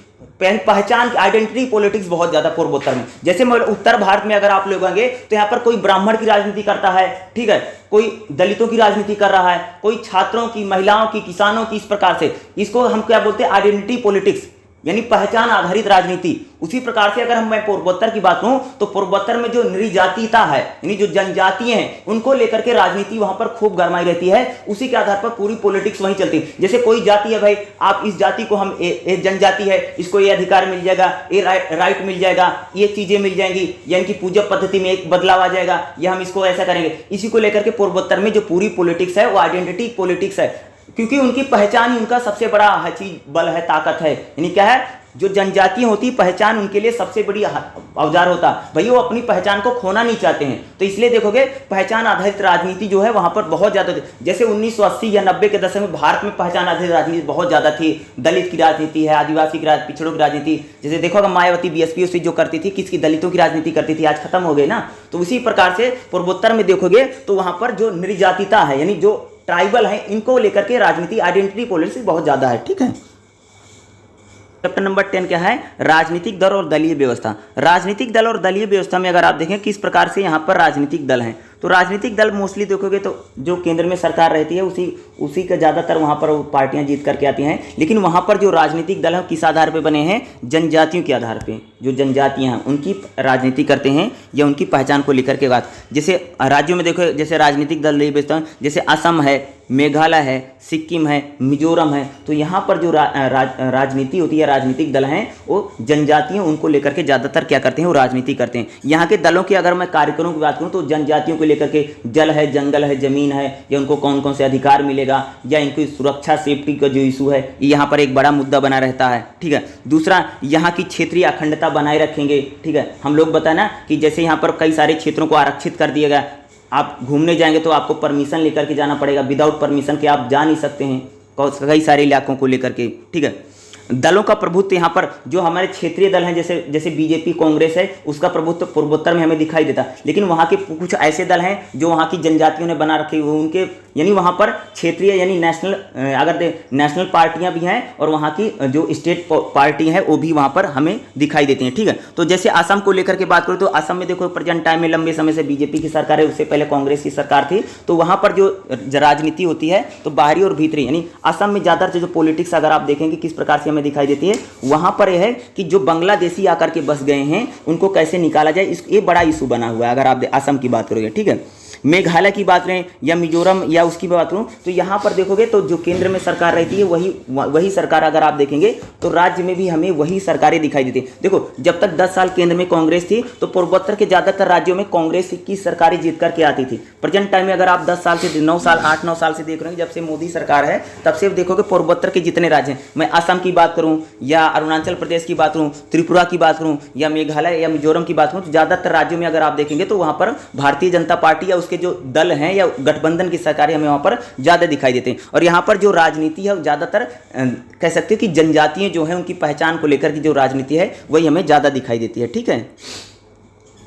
पहचान आइडेंटिटी पॉलिटिक्स बहुत ज़्यादा पूर्वोत्तर में। जैसे उत्तर भारत में अगर आप लोग आएंगे तो यहाँ पर कोई ब्राह्मण की राजनीति करता है, ठीक है, कोई दलितों की राजनीति कर रहा है, कोई छात्रों की, महिलाओं की, किसानों की, इस प्रकार से इसको हम क्या बोलते हैं, आइडेंटिटी पॉलिटिक्स, यानी पहचान आधारित राजनीति। उसी प्रकार से अगर मैं पूर्वोत्तर की बात करूं तो पूर्वोत्तर में जो नृजातीयता है, यानी जो जनजातियां हैं, उनको लेकर के राजनीति वहां पर खूब गरमाई रहती है, उसी के आधार पर पूरी पॉलिटिक्स वहीं चलती है। जैसे कोई जाति है, भाई आप इस जाति को हम ये जनजाति है, इसको ये अधिकार मिल जाएगा, ये राइट मिल जाएगा, ये चीजें मिल जाएंगी, या इनकी पूजा पद्धति में एक बदलाव आ जाएगा, या हम इसको ऐसा करेंगे। इसी को लेकर के पूर्वोत्तर में जो पूरी पॉलिटिक्स है वो आइडेंटिटी पॉलिटिक्स है, क्योंकि उनकी पहचान ही उनका सबसे बड़ा चीज बल है, ताकत है। यानी क्या है, जो जनजातियां होती पहचान उनके लिए सबसे बड़ी औजार होता भाई, वो अपनी पहचान को खोना नहीं चाहते हैं। तो इसलिए देखोगे पहचान आधारित राजनीति जो है वहां पर बहुत ज्यादा थी। जैसे 1980 या 90 के दशक में भारत में पहचान आधारित राजनीति बहुत ज्यादा थी, दलित की राजनीति है, आदिवासी की राजनीति, पिछड़ों की राजनीति। जैसे देखोगा मायावती बीएसपी जो करती थी, किसकी, दलितों की राजनीति करती थी, आज खत्म हो गई ना। तो उसी प्रकार से पूर्वोत्तर में देखोगे तो वहां पर जो नृजातीयता है, यानी जो ट्राइबल है, इनको लेकर के राजनीति आइडेंटिटी पॉलिटिक्स बहुत ज्यादा है, ठीक है। चैप्टर नंबर 10 क्या है, राजनीतिक दल और दलीय व्यवस्था। राजनीतिक दल और दलीय व्यवस्था में अगर आप देखें किस प्रकार से यहाँ पर राजनीतिक दल हैं, तो राजनीतिक दल मोस्टली देखोगे तो जो केंद्र में सरकार रहती है उसी का ज़्यादातर वहाँ पर पार्टियाँ जीत करके आती हैं। लेकिन वहाँ पर जो राजनीतिक दल हैं किस आधार पर बने हैं, जनजातियों के आधार पर। जो जनजातियाँ हैं उनकी राजनीति करते हैं या उनकी पहचान को लेकर के बात। जैसे राज्यों में देखो, जैसे राजनीतिक दल व्यवस्था, जैसे असम है, मेघालय है, सिक्किम है, मिजोरम है, तो यहाँ पर जो राजनीति होती है, राजनीतिक दल हैं वो जनजातियों उनको लेकर के ज़्यादातर क्या करते हैं, वो राजनीति करते हैं। यहाँ के दलों की अगर मैं कार्यक्रमों की बात करूँ तो जनजातियों को लेकर के जल है, जंगल है, ज़मीन है, या उनको कौन कौन से अधिकार मिलेगा, या इनकी सुरक्षा सेफ्टी का जो इशू है, ये यहाँ पर एक बड़ा मुद्दा बना रहता है। ठीक है, दूसरा यहाँ की क्षेत्रीय अखंडता बनाए रखेंगे। ठीक है, हम लोग बताए ना कि जैसे यहाँ पर कई सारे क्षेत्रों को आरक्षित कर दिया गया, आप घूमने जाएंगे तो आपको परमिशन लेकर के जाना पड़ेगा, विदाउट परमिशन के आप जा नहीं सकते हैं कई सारे इलाकों को लेकर के। ठीक है, दलों का प्रभुत्व यहाँ पर जो हमारे क्षेत्रीय दल हैं, जैसे जैसे बीजेपी, कांग्रेस है, उसका प्रभुत्व पूर्वोत्तर में हमें दिखाई देता, लेकिन वहाँ के कुछ ऐसे दल हैं जो वहाँ की जनजातियों ने बना रखे हुए, उनके यानी वहाँ पर क्षेत्रीय यानी नेशनल, अगर नेशनल पार्टियाँ भी हैं और वहाँ की जो स्टेट पार्टी है वो भी वहाँ पर हमें दिखाई देती हैं। ठीक है, तो जैसे असम को लेकर के बात करूँ तो असम में देखो प्रेजेंट टाइम में लंबे समय से बीजेपी की सरकार है, उससे पहले कांग्रेस की सरकार थी, तो वहाँ पर जो राजनीति होती है तो बाहरी और भीतरी, यानी असम में ज़्यादातर जो पॉलिटिक्स अगर आप देखेंगे किस प्रकार से हमें दिखाई देती है, वहाँ पर यह है कि जो बांग्लादेशी आकर के बस गए हैं उनको कैसे निकाला जाए, ये बड़ा इशू बना हुआ है अगर आप असम की बात करोगे। ठीक है, मेघालय की बात करें या मिजोरम या उसकी बात करूं तो यहाँ पर देखोगे तो जो केंद्र में सरकार रहती है वही सरकार अगर आप देखेंगे तो राज्य में भी हमें वही सरकारें दिखाई देती हैं। देखो जब तक 10 साल केंद्र में कांग्रेस थी तो पूर्वोत्तर के ज़्यादातर राज्यों में कांग्रेस की सरकारें जीत करके आती थी। प्रेजेंट टाइम में अगर आप 10 साल से 8-9 साल से देख रहे हैं, जब से मोदी सरकार है तब से देखोगे पूर्वोत्तर के जितने राज्य हैं, मैं असम की बात करूँ या अरुणाचल प्रदेश की बात करूँ, त्रिपुरा की बात करूँ या मेघालय या मिजोरम की बात करूँ, तो ज़्यादातर राज्यों में अगर आप देखेंगे तो वहाँ पर भारतीय जनता पार्टी या उसके जो दल हैं या गठबंधन की सरकारें हमें वहाँ पर ज़्यादा दिखाई देते हैं। और यहाँ पर जो राजनीति है ज़्यादातर कह सकते हो कि जनजातियाँ जो हैं उनकी पहचान को लेकर की जो राजनीति है वही हमें ज़्यादा दिखाई देती है। ठीक है,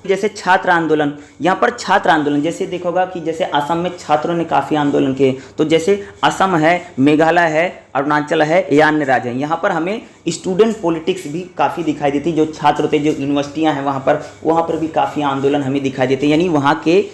जैसे छात्र आंदोलन, यहाँ पर छात्र आंदोलन जैसे देखोगा कि जैसे असम में छात्रों ने काफ़ी आंदोलन किए, तो जैसे असम है, मेघालय है, अरुणाचल है या अन्य राज्य हैं, यहाँ पर हमें स्टूडेंट पॉलिटिक्स भी काफ़ी दिखाई देती, जो छात्र होते जो यूनिवर्सिटियाँ हैं वहाँ पर भी काफ़ी आंदोलन हमें दिखाई देते, यानी वहाँ के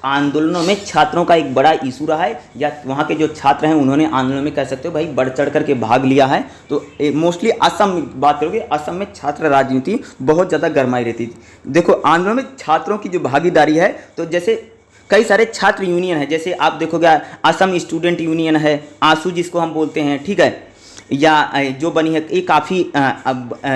आंदोलनों में छात्रों का एक बड़ा इशू रहा है, या वहाँ के जो छात्र हैं उन्होंने आंदोलन में कह सकते हो भाई बढ़ चढ़ करके भाग लिया है। तो मोस्टली असम में बात करोगे, असम में छात्र राजनीति बहुत ज़्यादा गरमाई रहती थी। देखो आंदोलन में छात्रों की जो भागीदारी है, तो जैसे कई सारे छात्र यूनियन है, जैसे आप देखोगे असम स्टूडेंट यूनियन है, आंसू जिसको हम बोलते हैं। ठीक है, या जो बनी है ये काफ़ी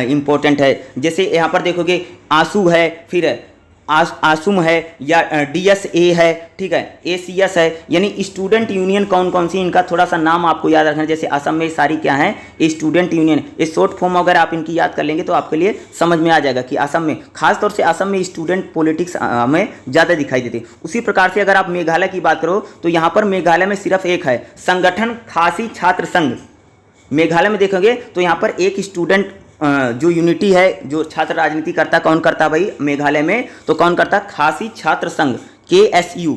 इम्पोर्टेंट है। जैसे यहाँ पर देखोगे आंसू है, फिर आसुम है या DSA है, ठीक है, ACS है, यानी स्टूडेंट यूनियन कौन कौन सी, इनका थोड़ा सा नाम आपको याद रखना है। जैसे असम में सारी क्या है, स्टूडेंट यूनियन, ये शॉर्ट फॉर्म अगर आप इनकी याद कर लेंगे तो आपके लिए समझ में आ जाएगा कि असम में खासतौर से असम में स्टूडेंट पॉलिटिक्स हमें ज़्यादा दिखाई देती है। उसी प्रकार से अगर आप मेघालय की बात करो तो यहाँ पर मेघालय में सिर्फ एक है संगठन खासी छात्र संघ। मेघालय में देखोगे तो यहाँ पर एक स्टूडेंट जो यूनिटी है, जो छात्र राजनीति करता, कौन करता भाई मेघालय में, तो कौन करता, खासी छात्र संघ KSU,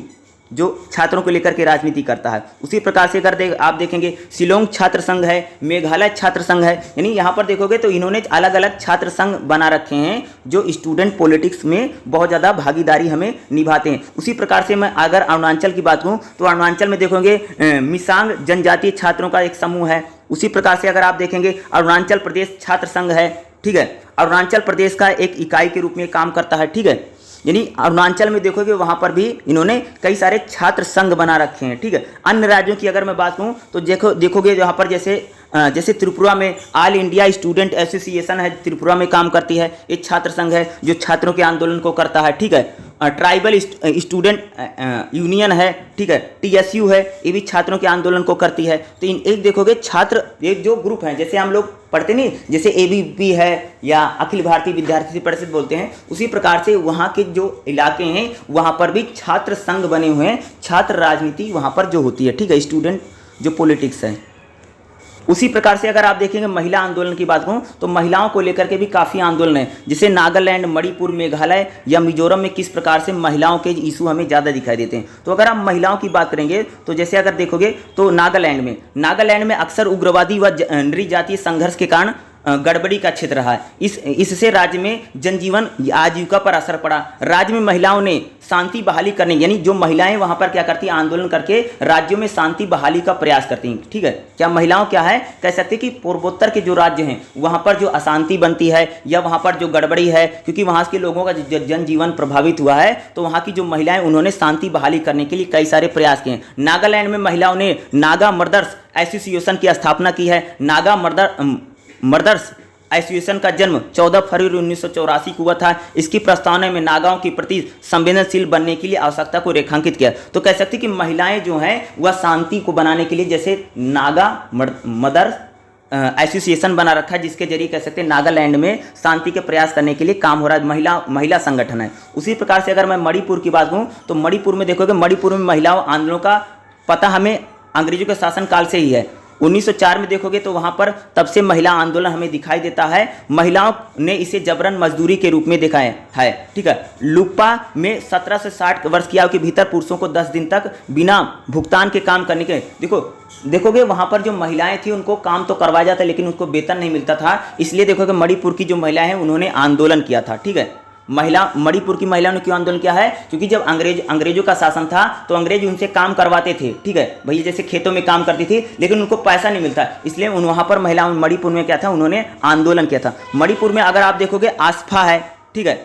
जो छात्रों को लेकर के राजनीति करता है। उसी प्रकार से अगर आप देखेंगे शिलोंग छात्र संघ है, मेघालय छात्र संघ है, यानी यहाँ पर देखोगे तो इन्होंने अलग अलग छात्र संघ बना रखे हैं जो स्टूडेंट पॉलिटिक्स में बहुत ज़्यादा भागीदारी हमें निभाते हैं। उसी प्रकार से मैं अगर अरुणाचल की बात करूँ तो अरुणाचल में देखोगे मिसांग जनजातीय छात्रों का एक समूह है। उसी प्रकार से अगर आप देखेंगे अरुणाचल प्रदेश छात्र संघ है, ठीक है, अरुणाचल प्रदेश का एक इकाई के रूप में काम करता है। ठीक है, यानी अरुणाचल में देखोगे वहाँ पर भी इन्होंने कई सारे छात्र संघ बना रखे हैं। ठीक है, अन्य राज्यों की अगर मैं बात करूँ तो देखोगे यहाँ पर जैसे त्रिपुरा में ऑल इंडिया स्टूडेंट एसोसिएशन है, त्रिपुरा में काम करती है, एक छात्र संघ है जो छात्रों के आंदोलन को करता है। ठीक है, ट्राइबल स्टूडेंट यूनियन है, ठीक है, TSU है, ये भी छात्रों के आंदोलन को करती है। तो एक देखोगे छात्र एक जो ग्रुप हैं, जैसे हम लोग पढ़ते नहीं, जैसे ABP है या अखिल भारतीय विद्यार्थी परिषद बोलते हैं, उसी प्रकार से वहाँ के जो इलाके हैं वहाँ पर भी छात्र संघ बने हुए हैं, छात्र राजनीति वहाँ पर जो होती है। ठीक है, स्टूडेंट जो पॉलिटिक्स है। उसी प्रकार से अगर आप देखेंगे महिला आंदोलन की बात करूं तो महिलाओं को लेकर के भी काफ़ी आंदोलन है, जैसे नागालैंड, मणिपुर, मेघालय या मिजोरम में किस प्रकार से महिलाओं के इशू हमें ज़्यादा दिखाई देते हैं। तो अगर आप महिलाओं की बात करेंगे तो जैसे अगर देखोगे तो नागालैंड में अक्सर उग्रवादी व नृजातीय संघर्ष के कारण गड़बड़ी का क्षेत्र रहा है। इससे राज्य में जनजीवन आजीविका पर असर पड़ा। राज्य में महिलाओं ने शांति बहाली करने, यानी जो महिलाएं वहां पर क्या करती हैं, आंदोलन करके राज्यों में शांति बहाली का प्रयास करती हैं। ठीक है, क्या महिलाओं क्या है, कह सकते हैं कि पूर्वोत्तर के जो राज्य हैं वहां पर जो अशांति बनती है या वहां पर जो गड़बड़ी है, क्योंकि वहां के लोगों का जनजीवन प्रभावित हुआ है, तो वहां की जो महिलाएं उन्होंने शांति बहाली करने के लिए कई सारे प्रयास किए। नागालैंड में महिलाओं ने नागा मर्दर्स एसोसिएशन की स्थापना की है। नागा मर्दर्स एसोसिएशन का जन्म 14 फरवरी 1984 को हुआ था। इसकी प्रस्तावना में नागाओं के प्रति संवेदनशील बनने के लिए आवश्यकता को रेखांकित किया। तो कह सकते कि महिलाएं जो हैं वह शांति को बनाने के लिए, जैसे नागा मदर्स एसोसिएशन बना रखा है, जिसके जरिए कह सकते हैं नागालैंड में शांति के प्रयास करने के लिए काम हो रहा है। महिला संगठन है। उसी प्रकार से अगर मैं मणिपुर की बात कहूँ तो मणिपुर में देखोगे, मणिपुर में महिलाओं आंदोलनों का पता हमें अंग्रेजों के शासनकाल से ही है। 1904 में देखोगे तो वहां पर तब से महिला आंदोलन हमें दिखाई देता है। महिलाओं ने इसे जबरन मजदूरी के रूप में देखा है। ठीक है, लुप्पा में 17 से 60 वर्ष की आयु के भीतर पुरुषों को 10 दिन तक बिना भुगतान के काम करने के, देखोगे वहां पर जो महिलाएं थी उनको काम तो करवाया जाता लेकिन उनको वेतन नहीं मिलता था। इसलिए देखोगे मणिपुर की जो महिलाएं हैं उन्होंने आंदोलन किया था। ठीक है, मणिपुर की महिलाओं ने क्यों आंदोलन किया है, क्योंकि जब अंग्रेजों का शासन था तो अंग्रेज उनसे काम करवाते थे। ठीक है भैया, जैसे खेतों में काम करती थी लेकिन उनको पैसा नहीं मिलता, इसलिए वहां पर महिलाओं मणिपुर में क्या था, उन्होंने आंदोलन किया था। मणिपुर में अगर आप देखोगे आस्फा है। ठीक है,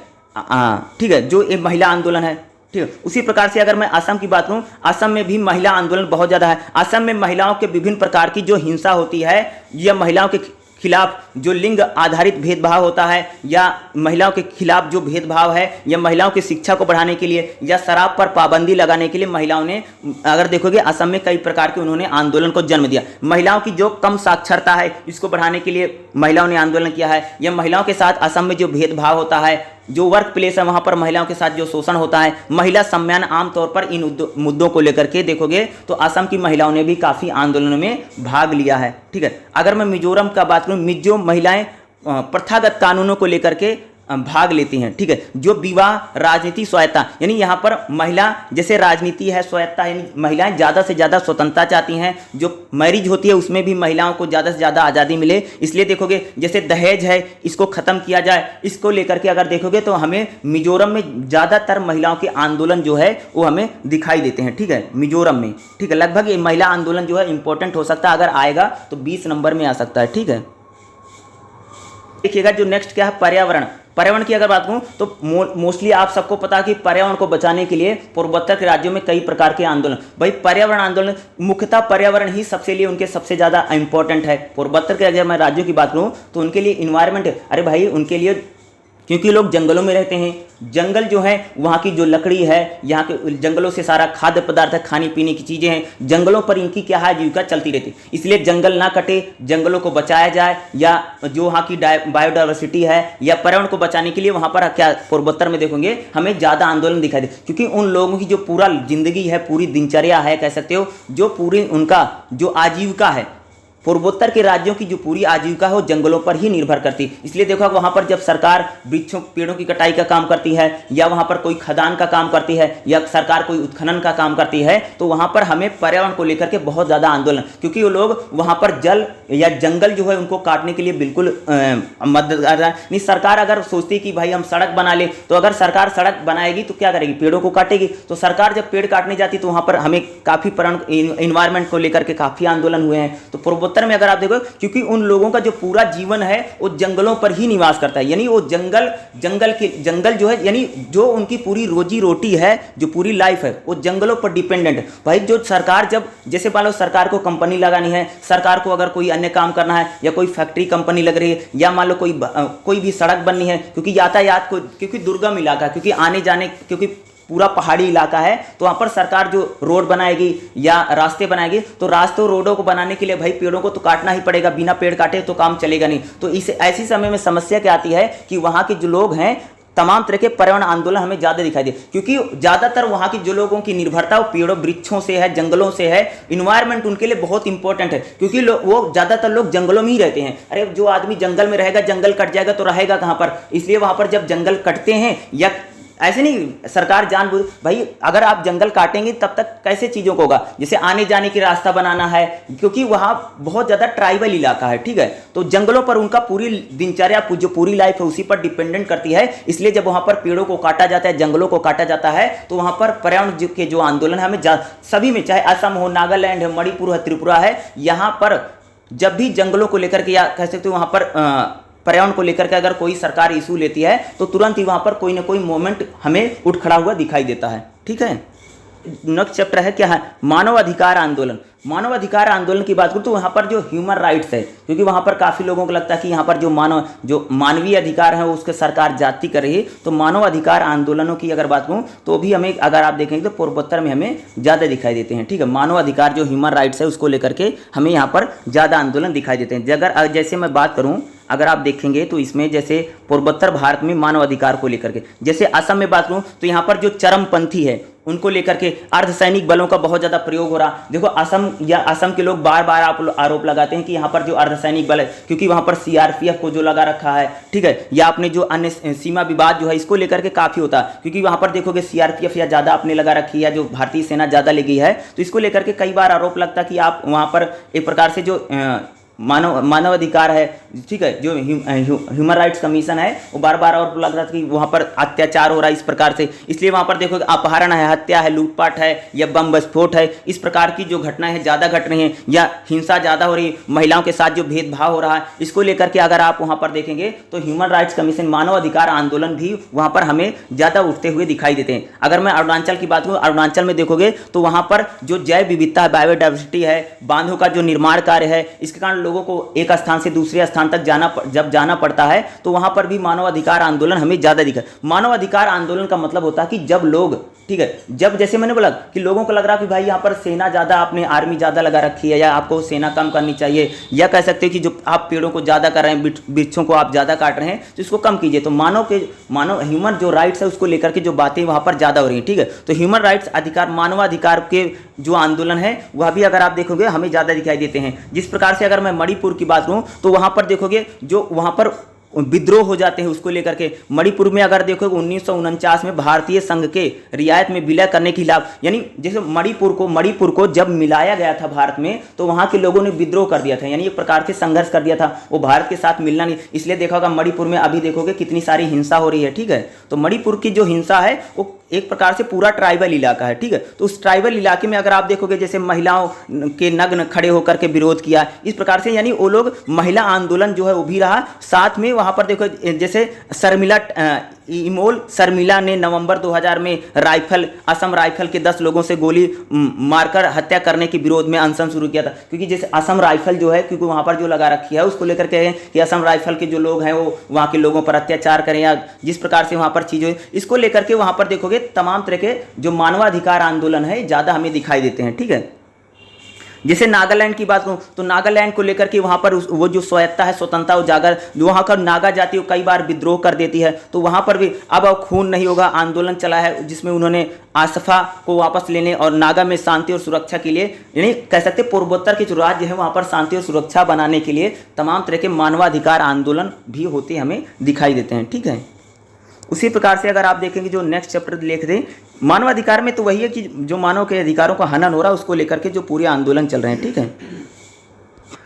ठीक है, जो एक महिला आंदोलन है। ठीक है, उसी प्रकार से अगर मैं असम की बात करूं, असम में भी महिला आंदोलन बहुत ज्यादा है। असम में महिलाओं के विभिन्न प्रकार की जो हिंसा होती है, यह महिलाओं के खिलाफ जो लिंग आधारित भेदभाव होता है, या महिलाओं के खिलाफ जो भेदभाव है, या महिलाओं की शिक्षा को बढ़ाने के लिए, या शराब पर पाबंदी लगाने के लिए महिलाओं ने, अगर देखोगे असम में कई प्रकार के उन्होंने आंदोलन को जन्म दिया। महिलाओं की जो कम साक्षरता है इसको बढ़ाने के लिए महिलाओं ने आंदोलन किया है। या महिलाओं के साथ असम में जो भेदभाव होता है, जो वर्क प्लेस है वहां पर महिलाओं के साथ जो शोषण होता है, महिला सम्मान आमतौर पर इन मुद्दों को लेकर के देखोगे तो असम की महिलाओं ने भी काफी आंदोलनों में भाग लिया है। ठीक है, अगर मैं मिजोरम का बात करूं, मिजो महिलाएं प्रथागत कानूनों को लेकर के भाग लेती हैं। ठीक है, जो विवाह, राजनीति, स्वायत्ता, यानी यहाँ पर महिला जैसे राजनीति है, स्वायत्ता, यानी महिलाएं ज़्यादा से ज़्यादा स्वतंत्रता चाहती हैं। जो मैरिज होती है उसमें भी महिलाओं को ज़्यादा से ज़्यादा आज़ादी मिले, इसलिए देखोगे जैसे दहेज है इसको ख़त्म किया जाए, इसको लेकर के अगर देखोगे तो हमें मिजोरम में ज़्यादातर महिलाओं के आंदोलन जो है वो हमें दिखाई देते हैं। ठीक है, मिजोरम में। ठीक है, लगभग ये महिला आंदोलन जो है इंपॉर्टेंट हो सकता है, अगर आएगा तो 20 नंबर में आ सकता है। ठीक है, देखिएगा जो नेक्स्ट क्या है, पर्यावरण की अगर बात करूं तो मोस्टली आप सबको पता है कि पर्यावरण को बचाने के लिए पूर्वोत्तर के राज्यों में कई प्रकार के आंदोलन, भाई पर्यावरण आंदोलन मुख्यतः पर्यावरण ही सबसे लिए उनके सबसे ज्यादा इंपॉर्टेंट है। पूर्वोत्तर के अगर मैं राज्यों की बात करूं तो उनके लिए इन्वायरमेंट, अरे भाई उनके लिए, क्योंकि लोग जंगलों में रहते हैं, जंगल जो है वहाँ की जो लकड़ी है, यहाँ के जंगलों से सारा खाद्य पदार्थ है, खाने पीने की चीज़ें हैं, जंगलों पर इनकी क्या है, आजीविका चलती रहती, इसलिए जंगल ना कटे, जंगलों को बचाया जाए, या जो वहाँ की बायोडाइवर्सिटी है या पर्यावरण को बचाने के लिए वहाँ पर क्या पूर्वोत्तर में देखोगे हमें ज़्यादा आंदोलन दिखाई दे, क्योंकि उन लोगों की जो पूरा जिंदगी है, पूरी दिनचर्या है, कह सकते हो, जो पूरी उनका जो आजीविका है, पूर्वोत्तर के राज्यों की जो पूरी आजीविका है वो जंगलों पर ही निर्भर करती है। इसलिए देखो वहाँ पर जब सरकार वृक्षों पेड़ों की कटाई का काम करती है, या वहाँ पर कोई खदान का काम करती है, या सरकार कोई उत्खनन का काम करती है, तो वहाँ पर हमें पर्यावरण को लेकर के बहुत ज़्यादा आंदोलन, क्योंकि वो लोग वहाँ पर जल या जंगल जो है उनको काटने के लिए बिल्कुल मदद कर रहा है। नहीं, सरकार अगर सोचती कि भाई हम सड़क बना ले, तो अगर सरकार सड़क बनाएगी तो क्या करेगी, पेड़ों को काटेगी। तो सरकार जब पेड़ काटने जाती तो वहाँ पर हमें काफ़ी इन्वायरमेंट को लेकर के काफ़ी आंदोलन हुए हैं। तो पूर्वोत्तर में अगर आप देखो, क्योंकि उन लोगों का जो पूरा जीवन है वो जंगलों पर ही निवास करता है, यानी वो जंगल जो है, यानी जो उनकी पूरी रोजी रोटी है, जो पूरी लाइफ है वो जंगलों पर डिपेंडेंट है। भाई जो सरकार जब, जैसे मान लो सरकार को कंपनी लगानी है, सरकार को अगर कोई अन्य काम करना है, या कोई फैक्ट्री कंपनी लग रही है, या मान लो कोई भी सड़क बननी है, क्योंकि यातायात को, क्योंकि दुर्गम इलाका, क्योंकि आने जाने, क्योंकि पूरा पहाड़ी इलाका है, तो वहां पर सरकार जो रोड बनाएगी या रास्ते बनाएगी, तो रास्तों रोडों को बनाने के लिए भाई पेड़ों को तो काटना ही पड़ेगा, बिना पेड़ काटे तो काम चलेगा नहीं। तो इस ऐसी समय में समस्या क्या आती है कि वहां के जो लोग हैं, तमाम तरह के पर्यावरण आंदोलन हमें ज्यादा दिखाई दे, क्योंकि ज्यादातर वहां की जो लोगों की निर्भरता वो पेड़ों वृक्षों से है, जंगलों से है। इन्वायरमेंट उनके लिए बहुत इंपॉर्टेंट है, क्योंकि वो ज्यादातर लोग जंगलों में ही रहते हैं। अरे जो आदमी जंगल में रहेगा, जंगल कट जाएगा तो रहेगा कहां पर, इसलिए वहां पर जब जंगल कटते हैं या ऐसे नहीं सरकार जानबूझ, भाई अगर आप जंगल काटेंगे तब तक कैसे चीज़ों को होगा। जैसे आने जाने की रास्ता बनाना है, क्योंकि वहाँ बहुत ज़्यादा ट्राइबल इलाका है, ठीक है, तो जंगलों पर उनका पूरी दिनचर्या जो पूरी लाइफ है उसी पर डिपेंडेंट करती है। इसलिए जब वहाँ पर पेड़ों को काटा जाता है, जंगलों को काटा जाता है, तो वहाँ पर पर्यावरण के जो आंदोलन है हमें सभी में, चाहे असम हो, नागालैंड है, मणिपुर है, त्रिपुरा है, यहाँ पर जब भी जंगलों को लेकर के या कह सकते हो वहाँ पर पर्यावरण को लेकर के अगर कोई सरकार इशू लेती है तो तुरंत ही वहाँ पर कोई ना कोई मूवमेंट हमें उठ खड़ा हुआ दिखाई देता है, ठीक है। नेक्स्ट चैप्टर है क्या है, मानव अधिकार आंदोलन। मानव अधिकार आंदोलन की बात करूँ तो वहाँ पर जो ह्यूमन राइट्स है, क्योंकि वहाँ पर काफ़ी लोगों को लगता है कि यहाँ पर जो मानवीय अधिकार है वो उसके सरकार जाती कर रही है। तो मानव अधिकार आंदोलनों की अगर बात करूँ तो भी हमें, अगर आप देखेंगे तो पूर्वोत्तर में हमें ज़्यादा दिखाई देते हैं, ठीक है। मानव अधिकार जो ह्यूमन राइट्स है उसको लेकर के हमें यहाँ पर ज़्यादा आंदोलन दिखाई देते हैं। अगर जैसे मैं बात करूँ, अगर आप देखेंगे तो इसमें जैसे पूर्वोत्तर भारत में मानव अधिकार को लेकर के, जैसे असम में बात करूँ तो यहाँ पर जो चरमपंथी है उनको लेकर के अर्धसैनिक बलों का बहुत ज़्यादा प्रयोग हो रहा। देखो असम के लोग बार बार आरोप लगाते हैं कि यहाँ पर जो अर्धसैनिक बल है, क्योंकि वहाँ पर सीआरपीएफ को जो लगा रखा है, ठीक है, या आपने जो अन्य सीमा विवाद जो है इसको लेकर के काफ़ी होता है, क्योंकि वहाँ पर देखोगे सीआरपीएफ या ज़्यादा आपने लगा रखी है, जो भारतीय सेना ज़्यादा ले गई है, तो इसको लेकर के कई बार आरोप लगता है कि आप वहाँ पर एक प्रकार से जो मानव अधिकार है, ठीक है, जो ह्यूमन राइट्स कमीशन है वो बार बार और लग रहा था कि वहाँ पर अत्याचार हो रहा है इस प्रकार से। इसलिए वहाँ पर देखो अपहरण है, हत्या है, लूटपाट है या बम विस्फोट है, इस प्रकार की जो घटनाएं हैं ज़्यादा घट रही हैं, या हिंसा ज़्यादा हो रही है, महिलाओं के साथ जो भेदभाव हो रहा है, इसको लेकर के अगर आप वहाँ पर देखेंगे तो ह्यूमन राइट्स कमीशन, मानव अधिकार आंदोलन भी वहाँ पर हमें ज़्यादा उठते हुए दिखाई देते हैं। अगर मैं अरुणाचल की बात करूँ, अरुणाचल में देखोगे तो वहाँ पर जो जैव विविधता है, बायोडाइवर्सिटी है, बांधों का जो निर्माण कार्य है, इसके कारण लोगों को एक स्थान से दूसरे स्थान तक जब जाना पड़ता है तो वहां पर भी मानव अधिकार आंदोलन हमें ज्यादा दिखा। मानव अधिकार आंदोलन का मतलब होता है कि जब लोग, ठीक है, जब जैसे मैंने बोला कि लोगों को लग रहा कि भाई यहाँ पर सेना ज़्यादा, आपने आर्मी ज़्यादा लगा रखी है, या आपको सेना कम करनी चाहिए, या कह सकते हैं कि जो आप पेड़ों को ज़्यादा कर रहे हैं, वृक्षों को आप ज़्यादा काट रहे हैं, तो इसको कम कीजिए। तो ह्यूमन जो राइट्स है उसको लेकर के जो बातें वहाँ पर ज़्यादा हो रही हैं, ठीक है। तो ह्यूमन राइट्स अधिकार, मानवाधिकार के जो आंदोलन है वह भी अगर आप देखोगे हमें ज़्यादा दिखाई देते हैं। जिस प्रकार से अगर मैं मणिपुर की बात करूँ तो वहाँ पर देखोगे जो वहाँ पर विद्रोह हो जाते हैं उसको लेकर के, मणिपुर में अगर देखोगे 1949 में भारतीय संघ के रियायत में विलय करने के खिलाफ, यानी जैसे मणिपुर को जब मिलाया गया था भारत में तो वहाँ के लोगों ने विद्रोह कर दिया था, यानी एक प्रकार से संघर्ष कर दिया था, वो भारत के साथ मिलना नहीं। इसलिए देखा होगा मणिपुर में अभी देखोगे कितनी सारी हिंसा हो रही है, ठीक है। तो मणिपुर की जो हिंसा है वो एक प्रकार से पूरा ट्राइबल इलाका है, ठीक है। तो उस ट्राइबल इलाके में अगर आप देखोगे जैसे महिलाओं के नग्न खड़े होकर के विरोध किया, इस प्रकार से, यानी वो लोग महिला आंदोलन जो है वो भी रहा। साथ में वहाँ पर देखो जैसे शर्मिला ने नवंबर 2000 में असम राइफल के 10 लोगों से गोली मारकर हत्या करने के विरोध में अनशन शुरू किया था, क्योंकि जैसे असम राइफल जो है, क्योंकि वहाँ पर जो लगा रखी है उसको लेकर के कि असम राइफल के जो लोग हैं वो वहाँ के लोगों पर अत्याचार करें, या जिस प्रकार से वहाँ पर चीज़ें, इसको लेकर के वहाँ पर देखोगे तमाम तरह के जो मानवाधिकार आंदोलन है ज़्यादा हमें दिखाई देते हैं, ठीक है। जैसे नागालैंड की बात करूँ तो नागालैंड को लेकर के वहाँ पर वो जो स्वायत्ता है, स्वतंत्रता उजागर, जो वहाँ का नागा जाति कई बार विद्रोह कर देती है, तो वहाँ पर भी अब खून नहीं होगा आंदोलन चला है, जिसमें उन्होंने आसफा को वापस लेने और नागा में शांति और सुरक्षा के लिए, यानी कह सकते पूर्वोत्तर के जो राज्य है वहाँ पर शांति और सुरक्षा बनाने के लिए तमाम तरह के मानवाधिकार आंदोलन भी होते हमें दिखाई देते हैं, ठीक है। उसी प्रकार से अगर आप देखेंगे जो नेक्स्ट चैप्टर लिख रहे मानवाधिकार में, तो वही है कि जो मानव के अधिकारों का हनन हो रहा है उसको लेकर के जो पूरे आंदोलन चल रहे हैं, ठीक है।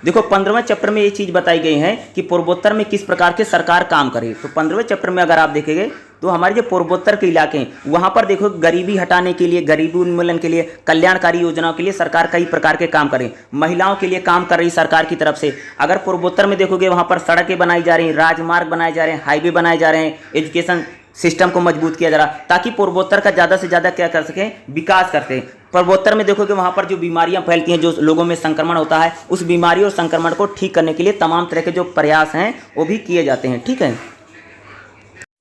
देखो 15वें चैप्टर में ये चीज़ बताई गई है कि पूर्वोत्तर में किस प्रकार के सरकार काम करे। तो 15वें चैप्टर में अगर आप देखेंगे तो हमारे जो पूर्वोत्तर के इलाके हैं वहाँ पर देखो गरीबी हटाने के लिए, गरीबी उन्मूलन के लिए, कल्याणकारी योजनाओं के लिए सरकार कई प्रकार के काम करे। महिलाओं के लिए काम कर रही सरकार की तरफ से। अगर पूर्वोत्तर में देखोगे वहाँ पर सड़कें बनाई जा रही हैं, राजमार्ग बनाए जा रहे हैं, हाईवे बनाए जा रहे हैं, एजुकेशन सिस्टम को मजबूत किया जा रहा, ताकि पूर्वोत्तर का ज़्यादा से ज़्यादा क्या कर सकें, विकास करते हैं। पूर्वोत्तर में देखोगे वहाँ पर जो बीमारियाँ फैलती हैं, जो लोगों में संक्रमण होता है, उस बीमारी और संक्रमण को ठीक करने के लिए तमाम तरह के जो प्रयास हैं वो भी किए जाते हैं, ठीक है।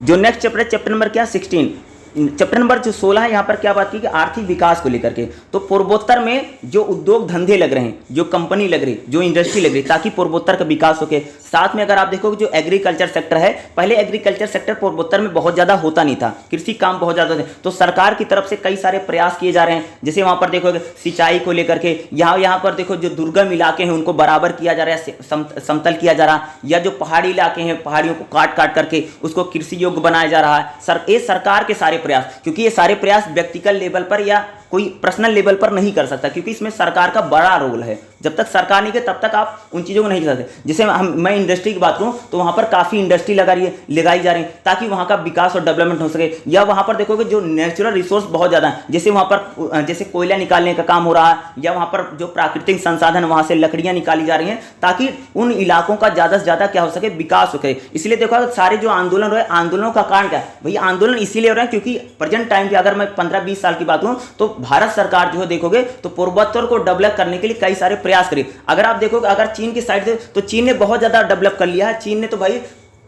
जो नेक्स्ट चैप्टर है, चैप्टर नंबर क्या 16, चैप्टर नंबर जो 16 है, यहाँ पर क्या बात की कि आर्थिक विकास को लेकर के। तो पूर्वोत्तर में जो उद्योग धंधे लग रहे हैं, जो कंपनी लग रही, जो इंडस्ट्री लग रही, ताकि पूर्वोत्तर का विकास हो के साथ में अगर आप देखोगे जो एग्रीकल्चर सेक्टर है, पहले एग्रीकल्चर सेक्टर पूर्वोत्तर में बहुत ज़्यादा होता नहीं था, कृषि काम बहुत ज़्यादा थे, तो सरकार की तरफ से कई सारे प्रयास किए जा रहे हैं। जैसे वहाँ पर देखोगे सिंचाई को लेकर के, यहाँ पर देखो जो दुर्गम इलाके हैं उनको बराबर किया जा रहा है, समतल किया जा रहा है, या जो पहाड़ी इलाके हैं पहाड़ियों को काट काट करके उसको कृषि योग्य बनाया जा रहा है। ये सरकार के सारे प्रयास, क्योंकि ये सारे प्रयास व्यक्तिगत लेवल पर या कोई पर्सनल लेवल पर नहीं कर सकता, क्योंकि इसमें सरकार का बड़ा रोल है। जब तक सरकार नहीं करे तब तक आप उन चीज़ों को नहीं कर सकते। जैसे मैं इंडस्ट्री की बात करूं तो वहां पर काफ़ी इंडस्ट्री लगाई जा रही है ताकि वहां का विकास और डेवलपमेंट हो सके। या वहां पर देखोगे जो नेचुरल रिसोर्स बहुत ज़्यादा है, जैसे वहां पर जैसे कोयला निकालने का काम हो रहा है, या वहां पर जो प्राकृतिक संसाधन वहां से लकड़ियां निकाली जा रही हैं ताकि उन इलाकों का ज़्यादा से ज़्यादा क्या हो सके, विकास हो सके। इसलिए देखो सारे जो आंदोलन हो रहे हैं, आंदोलनों का कारण क्या है भैया, आंदोलन इसीलिए हो रहे हैं क्योंकि प्रेजेंट टाइम पे अगर मैं 15-20 साल की बात करूं तो भारत सरकार जो देखोगे तो पूर्वोत्तर को डेवलप करने के लिए कई सारे प्रयास करे। अगर आप देखोगे अगर चीन की साइड से तो चीन ने बहुत ज्यादा डेवलप कर लिया है। चीन ने तो भाई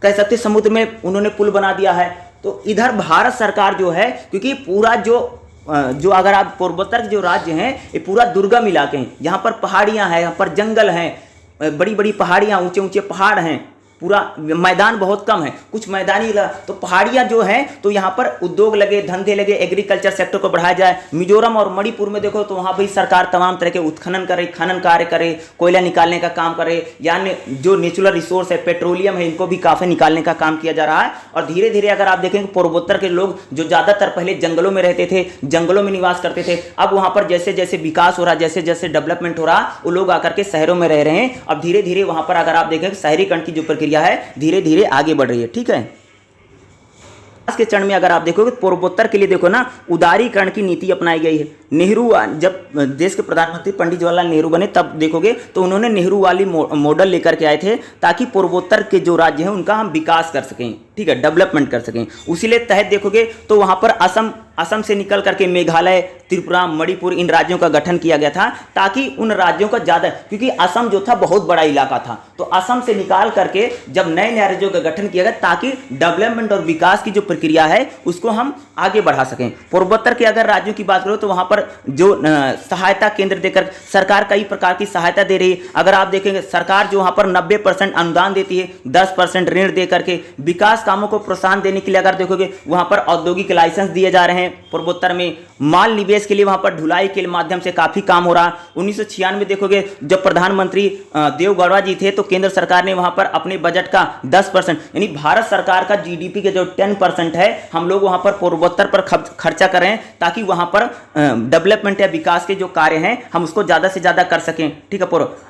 कह सकते समुद्र में उन्होंने पुल बना दिया है। तो इधर भारत सरकार जो है, क्योंकि पूरा जो अगर आप पूर्वोत्तर के जो राज्य हैं ये पूरा दुर्गम इलाके हैं, यहाँ पर पहाड़ियाँ हैं, यहाँ पर जंगल हैं, बड़ी बड़ी पहाड़ियाँ, ऊंचे ऊंचे पहाड़ हैं, पूरा मैदान बहुत कम है, कुछ मैदानी तो पहाड़ियाँ जो हैं तो यहाँ पर उद्योग लगे, धंधे लगे, एग्रीकल्चर सेक्टर को बढ़ाया जाए। मिजोरम और मणिपुर में देखो तो वहाँ भी सरकार तमाम तरह के उत्खनन करे, खनन कार्य करे, कोयला निकालने का काम करे, यानी जो नेचुरल रिसोर्स है, पेट्रोलियम है, इनको भी काफ़ी निकालने का काम किया जा रहा है। और धीरे धीरे अगर आप देखेंगे पूर्वोत्तर के लोग जो ज़्यादातर पहले जंगलों में रहते थे, जंगलों में निवास करते थे, अब वहाँ पर जैसे जैसे विकास हो रहा है, जैसे जैसे डेवलपमेंट हो रहा, वो लोग आकर के शहरों में रह रहे हैं। अब धीरे धीरे वहाँ पर अगर आप देखें शहरीकरण की जो प्रक्रिया है धीरे धीरे आगे बढ़ रही है। ठीक है, आज के चरण में अगर आप देखोगे पूर्वोत्तर के लिए देखो ना उदारीकरण की नीति अपनाई गई है। नेहरू जब देश के प्रधानमंत्री पंडित जवाहरलाल नेहरू बने तब देखोगे तो उन्होंने नेहरू वाली मॉडल लेकर के आए थे ताकि पूर्वोत्तर के जो राज्य हैं उनका हम विकास कर सकें, ठीक है, डेवलपमेंट कर सकें। उसी तहत देखोगे तो वहाँ पर असम से निकल करके मेघालय, त्रिपुरा, मणिपुर इन राज्यों का गठन किया गया था ताकि उन राज्यों का ज़्यादा, क्योंकि असम जो था बहुत बड़ा इलाका था, तो असम से निकाल करके जब नए नए राज्यों का गठन किया गया ताकि डेवलपमेंट और विकास की जो प्रक्रिया है उसको हम आगे बढ़ा सकें। पूर्वोत्तर के अगर राज्यों की बात करो तो वहाँ पर जो सहायता केंद्र देकर सरकार कई प्रकार की सहायता दे रही है। अगर आप देखेंगे सरकार जो वहाँ पर 90% अनुदान देती है, 10% ऋण दे करके विकास कामों को प्रोत्साहन देने के लिए अगर देखोगे वहाँ पर औद्योगिक लाइसेंस दिए जा रहे हैं। पूर्वोत्तर में माल निवेश के लिए वहाँ पर ढुलाई के माध्यम से काफ़ी काम हो रहा। 1996 देखोगे जब प्रधानमंत्री देवगौड़ा जी थे तो केंद्र सरकार ने वहाँ पर अपने बजट का 10% यानी भारत सरकार का जीडीपी के जो 10% है हम लोग वहाँ पर पूर्वोत्तर पर खर्चा कर रहे हैं ताकि वहाँ पर डेवलपमेंट या विकास के जो कार्य हैं हम उसको ज़्यादा से ज़्यादा कर सकें। ठीक है,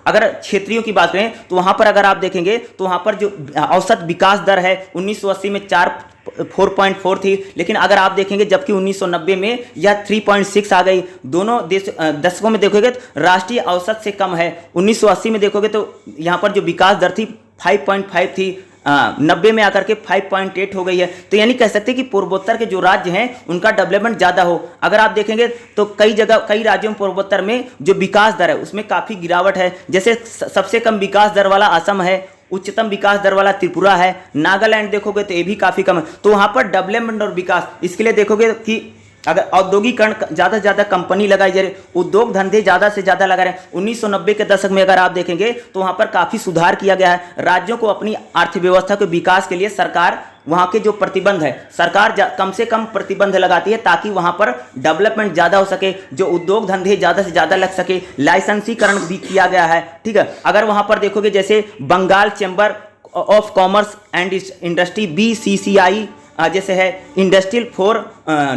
अगर क्षेत्रीयों की बात करें तो वहाँ पर अगर आप देखेंगे तो वहाँ पर जो औसत विकास दर है 1980 में 4.4 थी, लेकिन अगर आप देखेंगे जबकि 1990 में यह 3.6 आ गई। दोनों दशकों में देखोगे तो राष्ट्रीय औसत से कम है। 1980 में देखोगे तो यहाँ पर जो विकास दर थी 5.5 थी, 90 में आकर के 5.8 हो गई है। तो यानी कह सकते हैं कि पूर्वोत्तर के जो राज्य हैं उनका डेवलपमेंट ज़्यादा हो। अगर आप देखेंगे तो कई जगह कई राज्यों में पूर्वोत्तर में जो विकास दर है उसमें काफ़ी गिरावट है। जैसे सबसे कम विकास दर वाला असम है, उच्चतम विकास दर वाला त्रिपुरा है, नागालैंड देखोगे तो ये भी काफ़ी कम है। तो वहाँ पर डेवलपमेंट और विकास इसके लिए देखोगे कि अगर औद्योगिकरण ज़्यादा से ज़्यादा कंपनी लगाई जा रही, उद्योग धंधे ज़्यादा से ज़्यादा लगा रहे हैं। 1990 के दशक में अगर आप देखेंगे तो वहाँ पर काफ़ी सुधार किया गया है। राज्यों को अपनी अर्थव्यवस्था के विकास के लिए सरकार वहाँ के जो प्रतिबंध है सरकार कम से कम प्रतिबंध लगाती है ताकि वहाँ पर डेवलपमेंट ज़्यादा हो सके, जो उद्योग धंधे ज़्यादा से ज़्यादा लग सके। लाइसेंसीकरण भी किया गया है। ठीक है, अगर वहाँ पर देखोगे जैसे Bengal chamber of commerce and industry BCCI जैसे है industrial for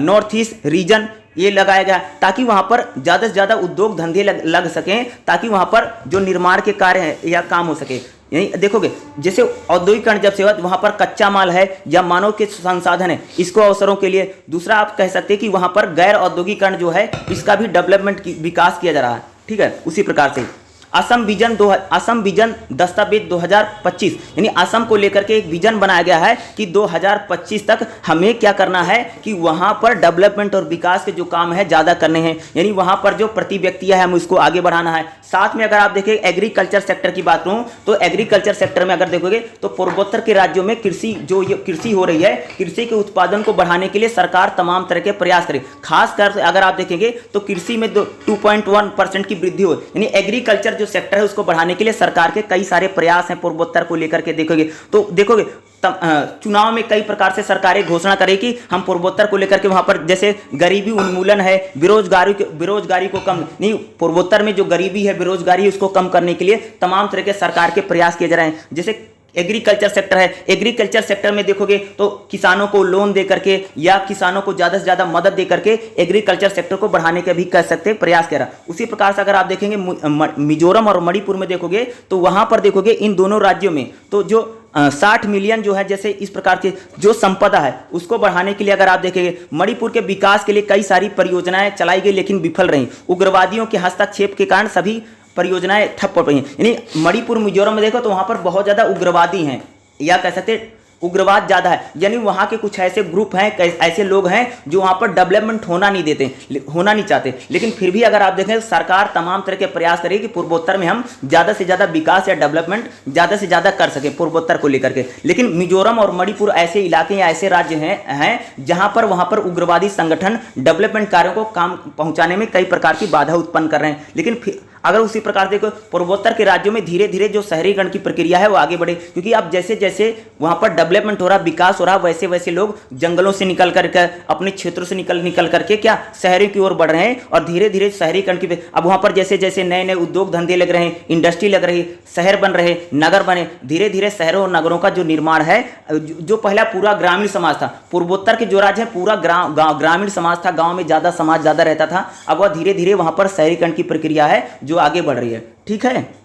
north east region, ये लगाया गया ताकि वहाँ पर ज़्यादा से ज़्यादा उद्योग धंधे लग सकें ताकि वहाँ पर जो निर्माण के कार्य हैं या काम हो सके। यही देखोगे जैसे औद्योगिकरण जब से हुआ वहाँ पर कच्चा माल है या मानव के संसाधन है, इसको अवसरों के लिए। दूसरा आप कह सकते हैं कि वहाँ पर गैर औद्योगिकरण जो है इसका भी डेवलपमेंट विकास किया जा रहा है। ठीक है, उसी प्रकार से असम विजन दस्तावेज 2025 यानी असम को लेकर के एक विजन बनाया गया है कि 2025 तक हमें क्या करना है कि वहाँ पर डेवलपमेंट और विकास के जो काम है ज़्यादा करने हैं, यानी वहाँ पर जो प्रति व्यक्ति है हम उसको आगे बढ़ाना है। साथ में अगर आप देखें एग्रीकल्चर सेक्टर की बात करूँ तो एग्रीकल्चर सेक्टर में अगर देखोगे तो पूर्वोत्तर के राज्यों में कृषि हो रही है, कृषि के उत्पादन को बढ़ाने के लिए सरकार तमाम तरह के प्रयास करे। खासकर अगर आप देखेंगे तो कृषि में 2.1% की वृद्धि हो, यानी एग्रीकल्चर जो सेक्टर है उसको बढ़ाने के लिए सरकार के कई सारे प्रयास हैं पूर्वोत्तर को लेकर के। देखोगे चुनाव में कई प्रकार से सरकारें घोषणा करें कि हम पूर्वोत्तर को लेकर के वहां पर जैसे गरीबी उन्मूलन है, बेरोजगारी को कम नहीं, पूर्वोत्तर में जो गरीबी है, बेरोजगारी, उसको कम करने के लिए तमाम तरह के सरकार के प्रयास किए जा रहे हैं। जैसे एग्रीकल्चर सेक्टर है, एग्रीकल्चर सेक्टर में देखोगे तो किसानों को लोन दे करके या किसानों को ज़्यादा से ज़्यादा मदद दे करके एग्रीकल्चर सेक्टर को बढ़ाने के भी कर सकते हैं, प्रयास कर रहा। उसी प्रकार से अगर आप देखेंगे मिजोरम और मणिपुर में देखोगे तो वहाँ पर देखोगे इन दोनों राज्यों में तो जो 60 मिलियन जो है जैसे इस प्रकार की जो संपदा है उसको बढ़ाने के लिए अगर आप देखेंगे मणिपुर के विकास के लिए कई सारी परियोजनाएं चलाई गई लेकिन विफल रहीं। उग्रवादियों के हस्तक्षेप के कारण सभी परियोजनाएं ठप पड़ रही हैं। यानी मणिपुर मिजोरम में देखो तो वहां पर बहुत ज्यादा उग्रवादी हैं या कह सकते हैं उग्रवाद ज्यादा है, यानी वहां के कुछ ऐसे ग्रुप हैं, ऐसे लोग हैं जो वहां पर डेवलपमेंट होना नहीं चाहते। लेकिन फिर भी अगर आप देखें सरकार तमाम तरह के प्रयास करेगी कि पूर्वोत्तर में हम ज्यादा से ज्यादा विकास या डेवलपमेंट ज्यादा से ज्यादा कर सके पूर्वोत्तर को लेकर के। लेकिन मिजोरम और मणिपुर ऐसे इलाके या ऐसे राज्य हैं जहां पर वहां पर उग्रवादी संगठन डेवलपमेंट कार्यों को काम पहुंचाने में कई प्रकार की बाधा उत्पन्न कर रहे हैं। लेकिन फिर अगर उसी प्रकार देखो पूर्वोत्तर के राज्यों में धीरे धीरे जो शहरीकरण की प्रक्रिया है वो आगे बढ़े, क्योंकि अब जैसे जैसे वहां पर डेवलपमेंट हो रहा, विकास हो रहा, वैसे वैसे लोग जंगलों से निकल करके अपने क्षेत्रों से निकल करके क्या शहरों की ओर बढ़ रहे हैं और धीरे धीरे शहरीकरण की अब वहां पर जैसे जैसे नए नए उद्योग धंधे लग रहे हैं, इंडस्ट्री लग रही, शहर बन रहे, नगर बने, धीरे धीरे शहरों और नगरों का जो निर्माण है, जो पहला पूरा ग्रामीण समाज था, पूर्वोत्तर के जो राज्य है पूरा ग्रामीण समाज था, गाँव में समाज ज्यादा रहता था, अब वह धीरे धीरे वहां पर शहरीकरण की प्रक्रिया है जो आगे बढ़ रही है। ठीक है।